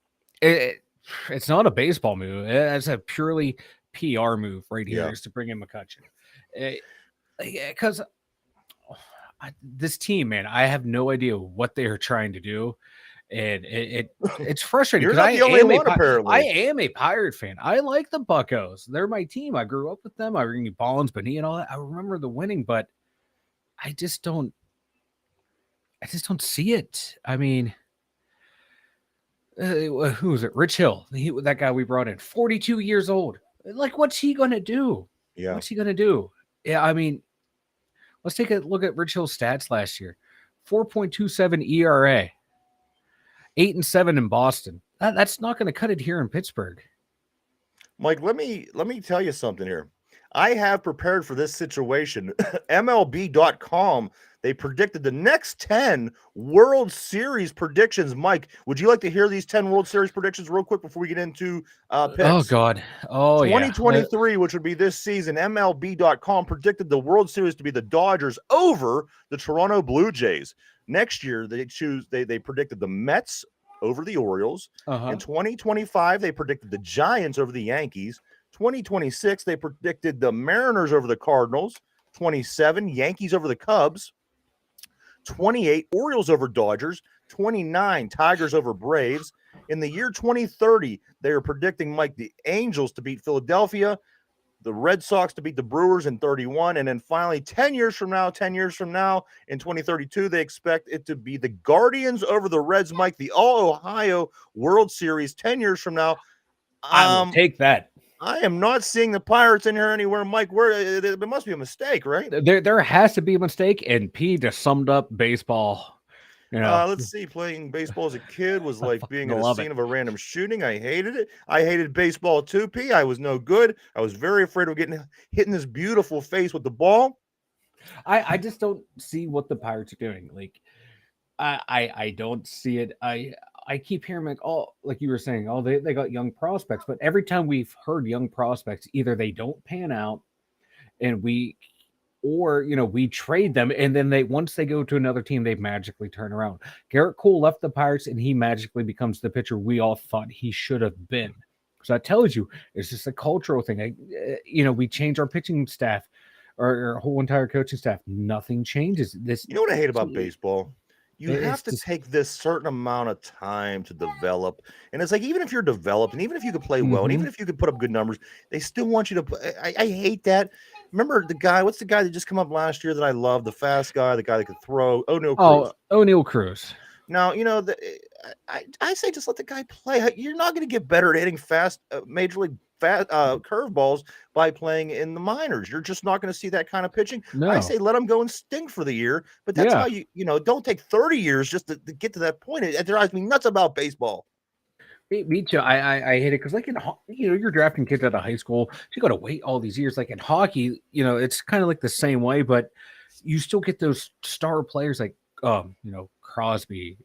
It's not a baseball move. It's a purely PR move right here, is to bring in McCutchen. Because this team, man, I have no idea what they are trying to do, and it's frustrating, because I am a Pirate fan. I like the Buccos. They're my team. I grew up with them. I ring Ballins, Bonilla, and all that. I remember the winning, but I just don't see it. I mean, who is it? Rich Hill, that guy we brought in, 42 years old. Like, what's he gonna do? Yeah, what's he gonna do? Yeah, I mean, let's take a look at Rich Hill's stats last year: 4.27 ERA, 8-7 in Boston. That's not going to cut it here in Pittsburgh. Mike, let me tell you something here. I have prepared for this situation. MLB.com, they predicted the next 10 World Series predictions. Mike, would you like to hear these 10 World Series predictions real quick before we get into picks? Oh, God. Oh, 2023, which would be this season, MLB.com predicted the World Series to be the Dodgers over the Toronto Blue Jays. Next year, they predicted the Mets over the Orioles. In 2025, they predicted the Giants over the Yankees. 2026, they predicted the Mariners over the Cardinals. 27, Yankees over the Cubs. 28, Orioles over Dodgers. 29, Tigers over Braves. In the year 2030, they are predicting, Mike, the Angels to beat Philadelphia, the Red Sox to beat the Brewers in 31, and then finally 10 years from now, in 2032, they expect it to be the Guardians over the Reds, Mike, the All-Ohio World Series 10 years from now. I will take that. I am not seeing the Pirates in here anywhere, Mike. Where there must be a mistake, right? There has to be a mistake, and P just summed up baseball. You know, let's see. Playing baseball as a kid was like being in the scene of a random shooting. I hated it. I hated baseball too, P. I was no good. I was very afraid of hitting this beautiful face with the ball. I just don't see what the Pirates are doing. Like, I don't see it. I keep hearing like you were saying, they got young prospects, but every time we've heard young prospects, either they don't pan out, and we trade them, and then once they go to another team, they magically turn around. Garrett Cole left the Pirates, and he magically becomes the pitcher we all thought he should have been. So that tells you it's just a cultural thing. We change our pitching staff, our whole entire coaching staff. Nothing changes. You know what I hate about baseball? You have to take this certain amount of time to develop. And it's like, even if you're developed and even if you could play well, and even if you could put up good numbers, they still want you to play. I hate that. Remember what's the guy that just come up last year that I love? The fast guy, the guy that could throw. O'Neal Cruz. Now, I say just let the guy play. You're not going to get better at hitting fast, major league curveballs by playing in the minors. You're just not going to see that kind of pitching. No. I say let him go and sting for the year, but that's how don't take 30 years just to get to that point. It drives me nuts about baseball. Me too. I hate it because, like, you're drafting kids out of high school. You got to wait all these years. Like in hockey, it's kind of like the same way, but you still get those star players like Crosby,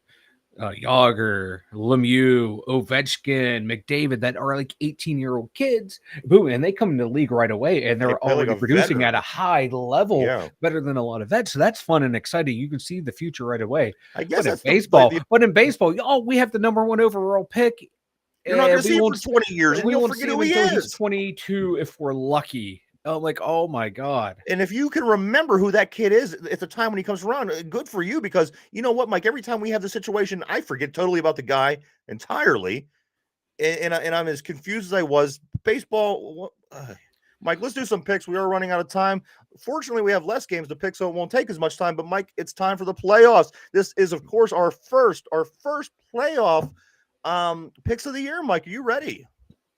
Yager, Lemieux, Ovechkin, McDavid that are like 18-year-old kids. Boom, and they come into the league right away, and they're already producing at a high level, better than a lot of vets. So that's fun and exciting. You can see the future right away. I guess that's baseball. But in baseball, we have the number 1 overall pick. You're not going to see him for 20 years, and you'll forget who he is. He's 22 if we're lucky. Like, oh my God. And if you can remember who that kid is at the time when he comes around, good for you, because you know what, Mike, every time we have the situation, I forget totally about the guy entirely. And I'm as confused as I was. Baseball, Mike, let's do some picks. We are running out of time. Fortunately, we have less games to pick, so it won't take as much time. But Mike, it's time for the playoffs. This is, of course, our first playoff picks of the year. Mike, are you ready?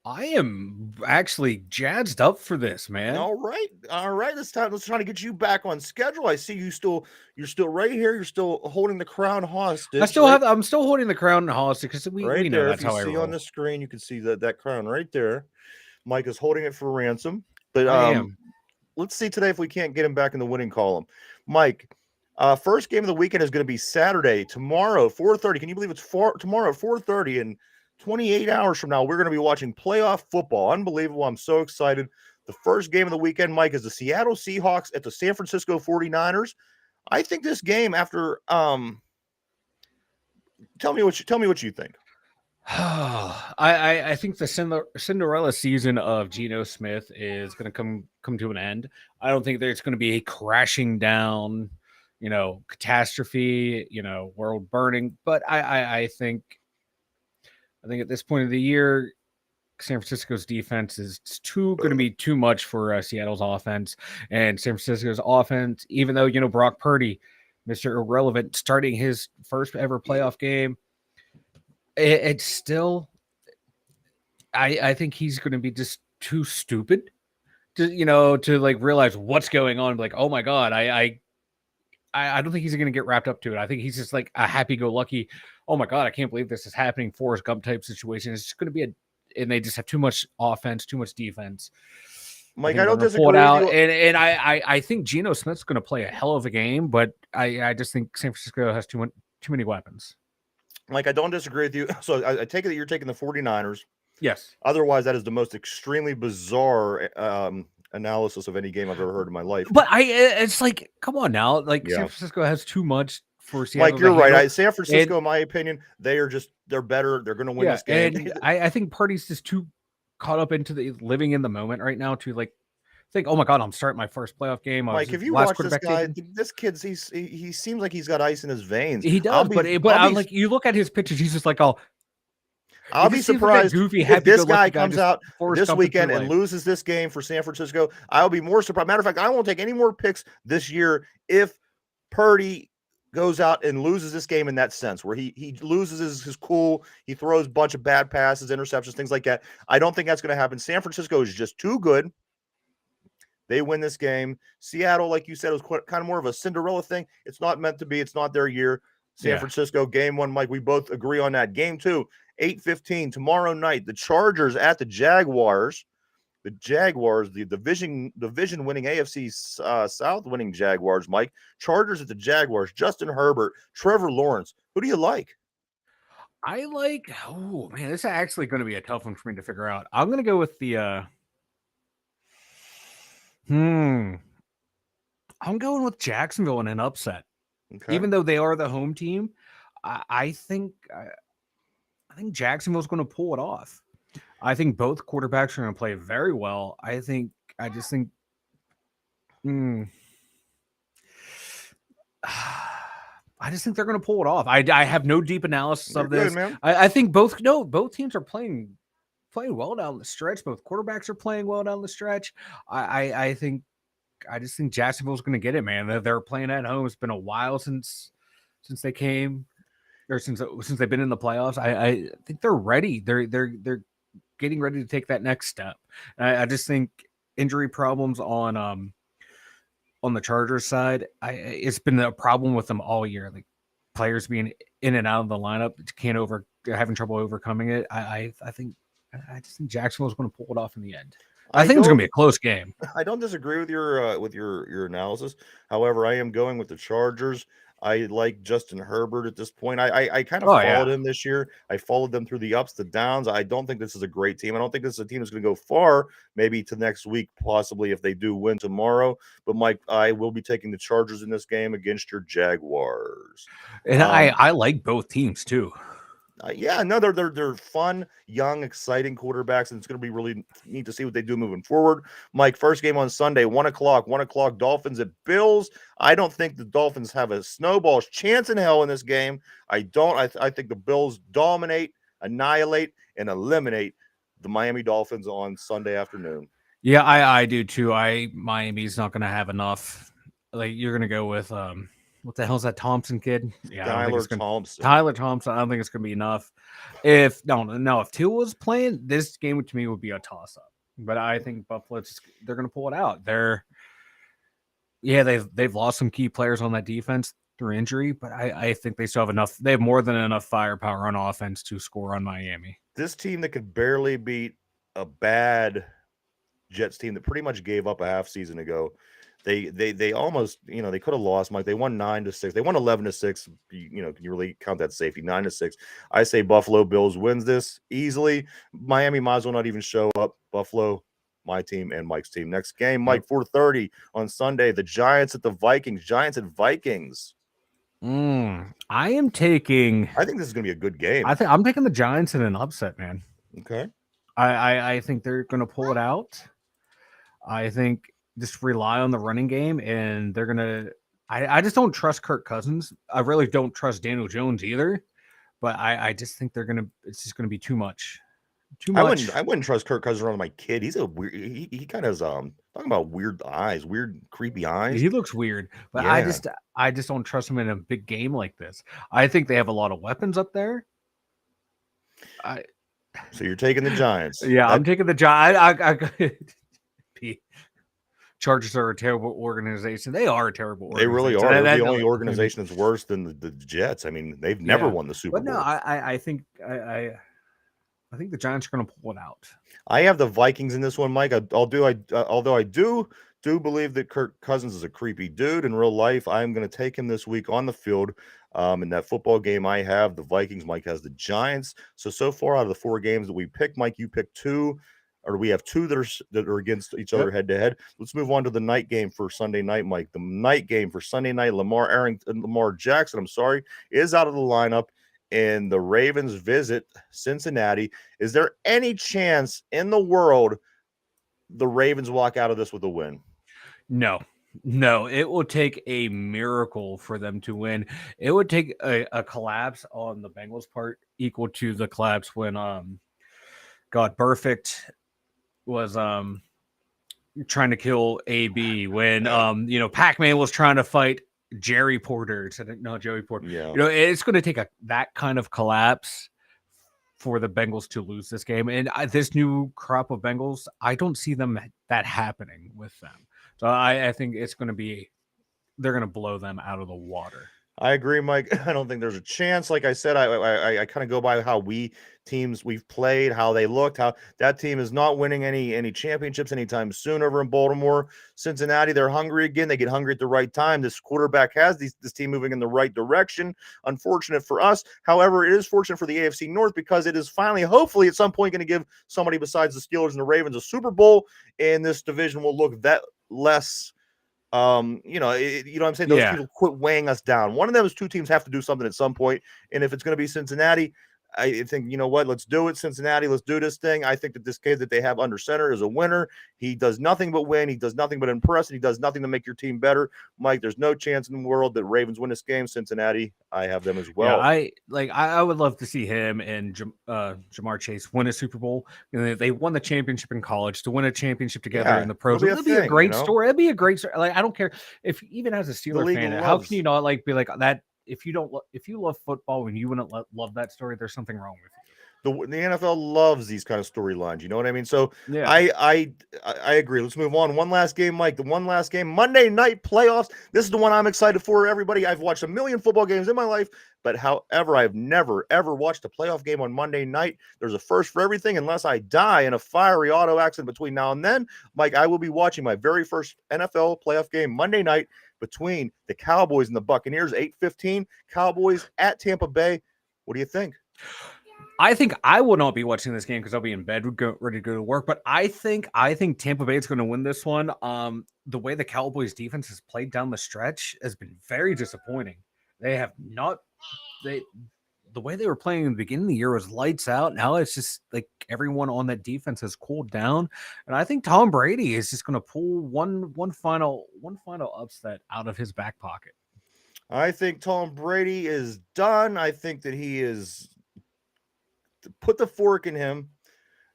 I am actually jazzed up for this, man. All right. Let's try to get you back on schedule. I see you're still right here. You're still holding the crown hostage. I'm still holding the crown hostage because we know that's how I roll. See on the screen, you can see that crown right there. Mike is holding it for ransom. But let's see today if we can't get him back in the winning column. Mike, first game of the weekend is going to be Saturday, tomorrow, 4:30. Can you believe it's tomorrow at 4:30 and 28 hours from now, we're going to be watching playoff football. Unbelievable. I'm so excited. The first game of the weekend, Mike, is the Seattle Seahawks at the San Francisco 49ers. I think this game after tell me what you think. I think the Cinderella season of Geno Smith is going to come to an end. I don't think there's going to be a crashing down, catastrophe, world burning, but I think at this point of the year, San Francisco's defense is going to be too much for Seattle's offense. And San Francisco's offense, even though, Brock Purdy, Mr. Irrelevant, starting his first ever playoff game, it's still, I think he's going to be just too stupid to like realize what's going on. Like, oh my God, I don't think he's going to get wrapped up to it. I think he's just like a happy-go-lucky, oh my God, I can't believe this is happening, Forrest Gump type situation. It's just going to be and they just have too much offense, too much defense. Mike, I don't disagree with you. And I think Geno Smith's going to play a hell of a game, but I just think San Francisco has too many weapons. Mike, I don't disagree with you. So I take it that you're taking the 49ers. Yes. Otherwise, that is the most extremely bizarre analysis of any game I've ever heard in my life. But it's like, come on now. Like, San Francisco has too much for Seattle. Like, you're right. San Francisco, in my opinion, they're better. They're going to win this game. And I think Purdy's just too caught up into living in the moment right now to like think, oh my God, I'm starting my first playoff game. Mike, if you last watch this quarterback guy, taken. this kid's he seems like he's got ice in his veins. He does, but I'm like, you look at his pitches, he's just like, oh, I'll be surprised like goofy, if this guy guy comes out this weekend and like loses this game for San Francisco. I'll be more surprised. Matter of fact, I won't take any more picks this year if Purdy goes out and loses this game in that sense, where he loses his cool, he throws a bunch of bad passes, interceptions, things like that. I don't think that's going to happen. San Francisco is just too good. They win this game. Seattle, like you said, was kind of more of a Cinderella thing. It's not meant to be. It's not their year. San Francisco, game one, Mike, we both agree on that. Game two, 8:15 tomorrow night. The Chargers at the Jaguars. The Jaguars, the division winning AFC South winning Jaguars, Mike. Chargers at the Jaguars. Justin Herbert, Trevor Lawrence. Who do you like? I like, oh man, this is actually going to be a tough one for me to figure out. I'm going to go with the I'm going with Jacksonville in an upset. Okay. Even though they are the home team, I think Jacksonville's going to pull it off. I think both quarterbacks are going to play very well. I just think they're going to pull it off. I have no deep analysis of this. Good, I think both teams are playing well down the stretch. Both quarterbacks are playing well down the stretch. I just think Jacksonville's going to get it, man. They're playing at home. It's been a while since they came, or since they've been in the playoffs. I think they're ready. They're getting ready to take that next step. I just think injury problems on the Chargers side, it's been a problem with them all year. Like players being in and out of the lineup, having trouble overcoming it. I just think Jacksonville's going to pull it off in the end. I think it's going to be a close game. I don't disagree with your analysis. However, I am going with the Chargers. I like Justin Herbert at this point. I kind of followed him this year. I followed them through the ups, the downs. I don't think this is a great team. I don't think this is a team that's going to go far, maybe to next week, possibly if they do win tomorrow. But Mike, I will be taking the Chargers in this game against your Jaguars. And I like both teams too. They're fun, young, exciting quarterbacks, and it's going to be really neat to see what they do moving forward. Mike, first game on Sunday, 1:00, Dolphins at Bills. I don't think the Dolphins have a snowball's chance in hell in this game. I don't. I think the Bills dominate, annihilate, and eliminate the Miami Dolphins on Sunday afternoon. Yeah, I do too. Miami's not going to have enough. Like you're going to go with what the hell is that Thompson kid? Yeah, Tyler Thompson. Tyler Thompson. I don't think it's going to be enough. If Tua was playing, this game to me would be a toss-up. But I think Buffalo, they're going to pull it out. They've lost some key players on that defense through injury, but I think they still have enough. They have more than enough firepower on offense to score on Miami. This team that could barely beat a bad Jets team that pretty much gave up a half season ago. They almost, they could have lost, Mike. They won 9-6. They won 11-6. Can you really count that safety? 9-6. I say Buffalo Bills wins this easily. Miami might as well not even show up. Buffalo, my team and Mike's team. Next game, Mike, 4:30 on Sunday. The Giants at the Vikings. Giants at Vikings. I am taking. I think this is going to be a good game. I'm taking the Giants in an upset, man. Okay. I think they're going to pull it out. I think just rely on the running game, and they're gonna. I just don't trust Kirk Cousins. I really don't trust Daniel Jones either. But I just think it's just gonna be too much. I wouldn't trust Kirk Cousins around my kid. He's a weird. He kind of talking about weird eyes, weird creepy eyes. He looks weird, but I just don't trust him in a big game like this. I think they have a lot of weapons up there. So you're taking the Giants? Yeah, I'm taking the Giants. Chargers are a terrible organization. They are a terrible organization. They really are. They're the only organization that's worse than the Jets. I mean, they've never won the Super Bowl. But no, I think the Giants are going to pull it out. I have the Vikings in this one, Mike. Although I do believe that Kirk Cousins is a creepy dude in real life, I'm going to take him this week on the field. In that football game, I have the Vikings. Mike has the Giants. So far out of the 4 games that we picked, Mike, you picked 2. Or we have 2 that are against each other head to head. Let's move on to the night game for Sunday night, Mike. The night game for Sunday night, Lamar Jackson, is out of the lineup, and the Ravens visit Cincinnati. Is there any chance in the world the Ravens walk out of this with a win? No, it will take a miracle for them to win. It would take a collapse on the Bengals' part equal to the collapse when God Perfect was trying to kill AB, when Pac-Man was trying to fight Jerry Porter. No, Joey Porter. Yeah. It's going to take that kind of collapse for the Bengals to lose this game. And this new crop of Bengals, I don't see that happening with them. So I think it's going to be, they're going to blow them out of the water. I agree, Mike. I don't think there's a chance. Like I said, I kind of go by how we've played, how they looked, how that team is not winning any championships anytime soon over in Baltimore. Cincinnati, they're hungry again. They get hungry at the right time. This quarterback has this team moving in the right direction. Unfortunate for us. However, it is fortunate for the AFC North because it is finally, hopefully, at some point going to give somebody besides the Steelers and the Ravens a Super Bowl, and this division will look that less. You know what I'm saying? Those teams will quit weighing us down. One of those two teams have to do something at some point. And if it's going to be Cincinnati, I think, you know what? Let's do it, Cincinnati. Let's do this thing. I think that this kid that they have under center is a winner. He does nothing but win. He does nothing but impress, and he does nothing to make your team better. Mike, there's no chance in the world that Ravens win this game. Cincinnati, I have them as well. Yeah, I would love to see him and Jamar Chase win a Super Bowl. They won the championship in college. To win a championship together in the pros, it'd be a great story. It'd be a great story. Like, I don't care if, even as a Steeler fan, how can you not be like that? If you love football and you wouldn't love that story, there's something wrong with you. The NFL loves these kind of storylines. You know what I mean? So yeah, I agree. Let's move on. One last game, Mike. The one last game, Monday night playoffs. This is the one I'm excited for. Everybody, I've watched a million football games in my life, but however, I've never ever watched a playoff game on Monday night. There's a first for everything, unless I die in a fiery auto accident between now and then. Mike, I will be watching my very first NFL playoff game Monday night between the Cowboys and the Buccaneers. 8:15. Cowboys at Tampa Bay. What do you think? I think I will not be watching this game because I'll be in bed, ready to go to work. But I think Tampa Bay is going to win this one. The way the Cowboys defense has played down the stretch has been very disappointing. They have not the way they were playing in the beginning of the year was lights out. Now it's just like everyone on that defense has cooled down, and I think Tom Brady is just going to pull one final upset out of his back pocket. I think Tom Brady is done. I think that he is put the fork in him,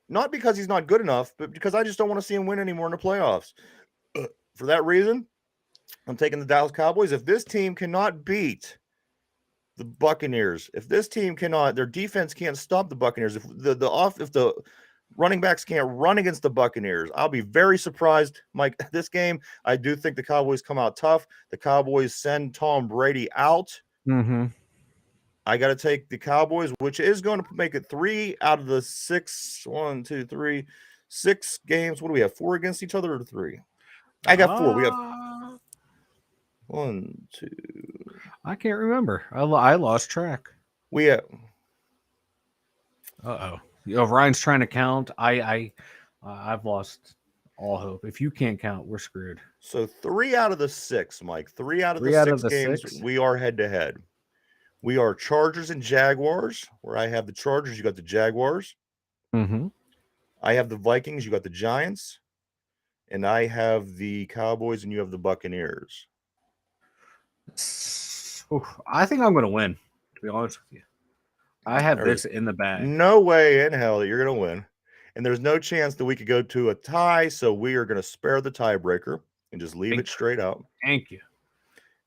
not because he's not good enough, but because I just don't want to see him win anymore in the playoffs. For that reason, I'm taking the Dallas Cowboys. If this team cannot beat the Buccaneers, if this team cannot, their defense can't stop the Buccaneers, if the running backs can't run against the Buccaneers, I'll be very surprised. Mike, this game, I do think the Cowboys come out tough. The Cowboys send Tom Brady out. Mm-hmm. I got to take the Cowboys, which is going to make it 3 out of the 6 games. What do we have? 4 against each other or 3? I got 4. We have 1, 2. I can't remember. I lost track. We have. Ryan's trying to count. I've lost all hope. If you can't count, we're screwed. So 3 out of the 6, Mike. 3 out of the 6 games 6? We are head to head. We are Chargers and Jaguars, where I have the Chargers. You got the Jaguars. Mm-hmm. I have the Vikings. You got the Giants. And I have the Cowboys, and you have the Buccaneers. I think I'm going to win, to be honest with you. I have this in the bag. No way in hell that you're going to win. And there's no chance that we could go to a tie, so we are going to spare the tiebreaker and just leave it straight out. Thank you.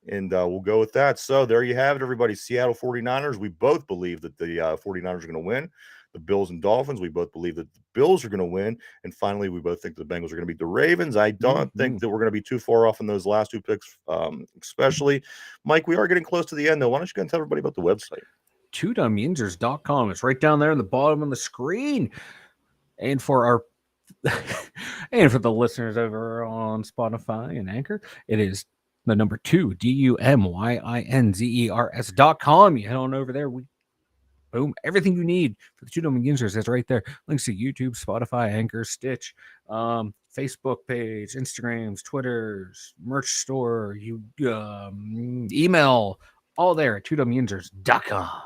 And we'll go with that. So there you have it, everybody. Seattle 49ers. We both believe that the 49ers are going to win. The Bills and Dolphins, we both believe that the Bills are going to win. And finally, we both think the Bengals are going to beat the Ravens. I don't think that we're going to be too far off in those last 2 picks, especially. Mike, we are getting close to the end, though. Why don't you go and tell everybody about the website? TwoDumbYinzers.com. It's right down there in the bottom of the screen. And for the listeners over on Spotify and Anchor, it is the number 2, DUMYINZERS.com. You head on over there. Boom. Everything you need for the Two Dumb Users is right there. Links to YouTube, Spotify, Anchor, Stitch, Facebook page, Instagrams, Twitters, merch store, email, all there at twodumbusers.com.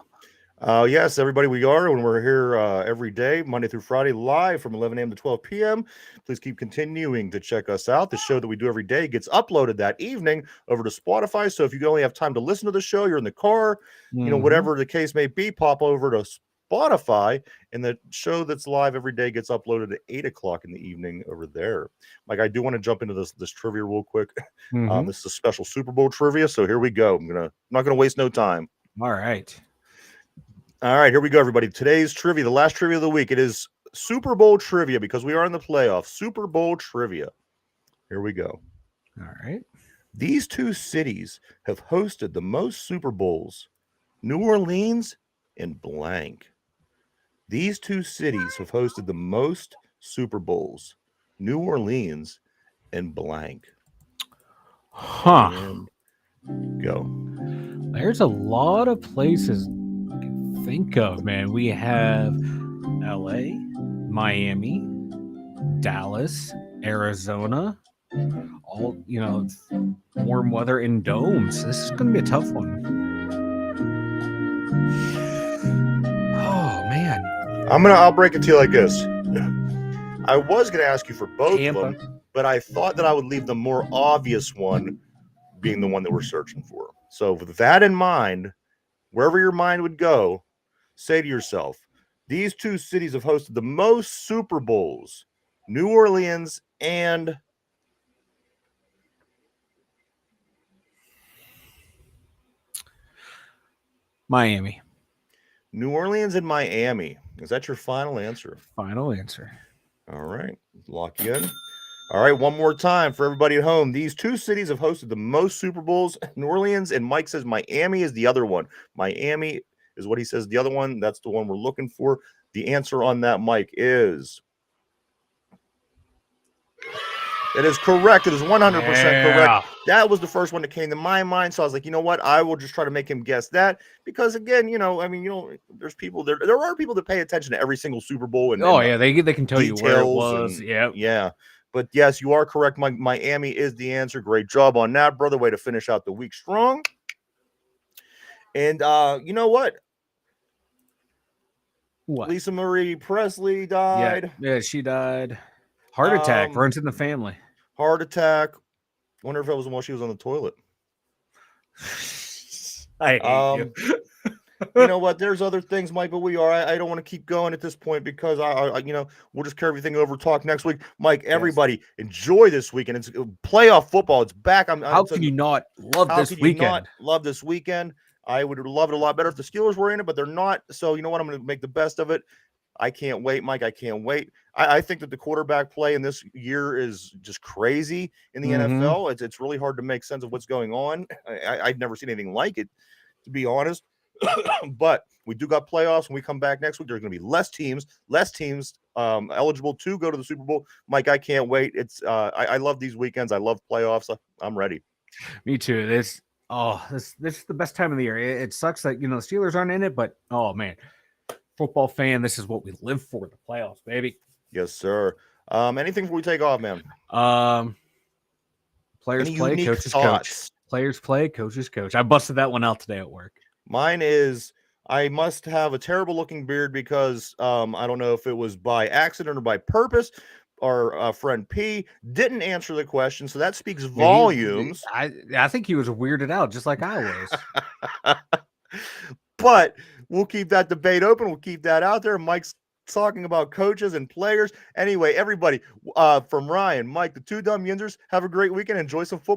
Yes, everybody, we are, and we're here every day, Monday through Friday, live from 11 a.m. to 12 p.m. Please keep continuing to check us out. The show that we do every day gets uploaded that evening over to Spotify. So if you only have time to listen to the show, you're in the car, whatever the case may be, pop over to Spotify, and the show that's live every day gets uploaded at 8 o'clock in the evening over there. Mike, I do want to jump into this trivia real quick. This is a special Super Bowl trivia, so here we go. I'm not gonna waste no time. All right. All right, here we go, everybody. Today's trivia, the last trivia of the week. It is Super Bowl trivia because we are in the playoffs. Super Bowl trivia. Here we go. All right. These two cities have hosted the most Super Bowls, New Orleans and blank. These two cities have hosted the most Super Bowls, New Orleans and blank. Huh. And go. There's a lot of places think of, man. We have LA, Miami, Dallas, Arizona, all warm weather in domes. This is gonna be a tough one. Oh man. I'll break it to you like this. I was gonna ask you for both of them, but I thought that I would leave the more obvious one being the one that we're searching for. So with that in mind, wherever your mind would go, say to yourself, these two cities have hosted the most Super Bowls, New Orleans and Miami. New Orleans and Miami. Is that your final answer? Final answer. All right. Lock you in. All right, one more time for everybody at home. These two cities have hosted the most Super Bowls, New Orleans, and Mike says Miami is the other one. Miami is what he says the other one. That's the one we're looking for. The answer on that, Mike, is... It is correct. It is 100% correct. That was the first one that came to my mind. So I was like, you know what? I will just try to make him guess that. Because again, there's people there are people that pay attention to every single Super Bowl. And they can tell you where it was. Yeah. But yes, you are correct. Miami is the answer. Great job on that, brother. Way to finish out the week strong. And you know what? What? Lisa Marie Presley died. Yeah, she died. Heart attack runs in the family. Heart attack. Wonder if it was while she was on the toilet. I hate you. You know what? There's other things, Mike, but I don't want to keep going at this point because we'll just carry everything over. Talk next week, Mike. Everybody, enjoy this weekend. It's playoff football. It's back. How can you not love this weekend? Love this weekend. I would love it a lot better if the Steelers were in it, but they're not. So you know what? I'm going to make the best of it. I can't wait, Mike. I can't wait. I think that the quarterback play in this year is just crazy in the NFL. It's really hard to make sense of what's going on. I've never seen anything like it, to be honest. But we do got playoffs. When we come back next week, there's going to be less teams eligible to go to the Super Bowl. Mike, I can't wait. I love these weekends. I love playoffs. I'm ready. Me too. This is the best time of the year. It sucks that the Steelers aren't in it, but oh man. Football fan, this is what we live for, the playoffs, baby. Yes, sir. Anything before we take off, man? Players play, coaches coach. Players play, coaches coach. I busted that one out today at work. Mine is I must have a terrible looking beard because I don't know if it was by accident or by purpose. Our friend P didn't answer the question, so that speaks volumes. I think he was weirded out just like I was. But we'll keep that debate open. We'll keep that out there. Mike's talking about coaches and players. Anyway, everybody, from Ryan, Mike, the two dumb yinzers, have a great weekend. Enjoy some football.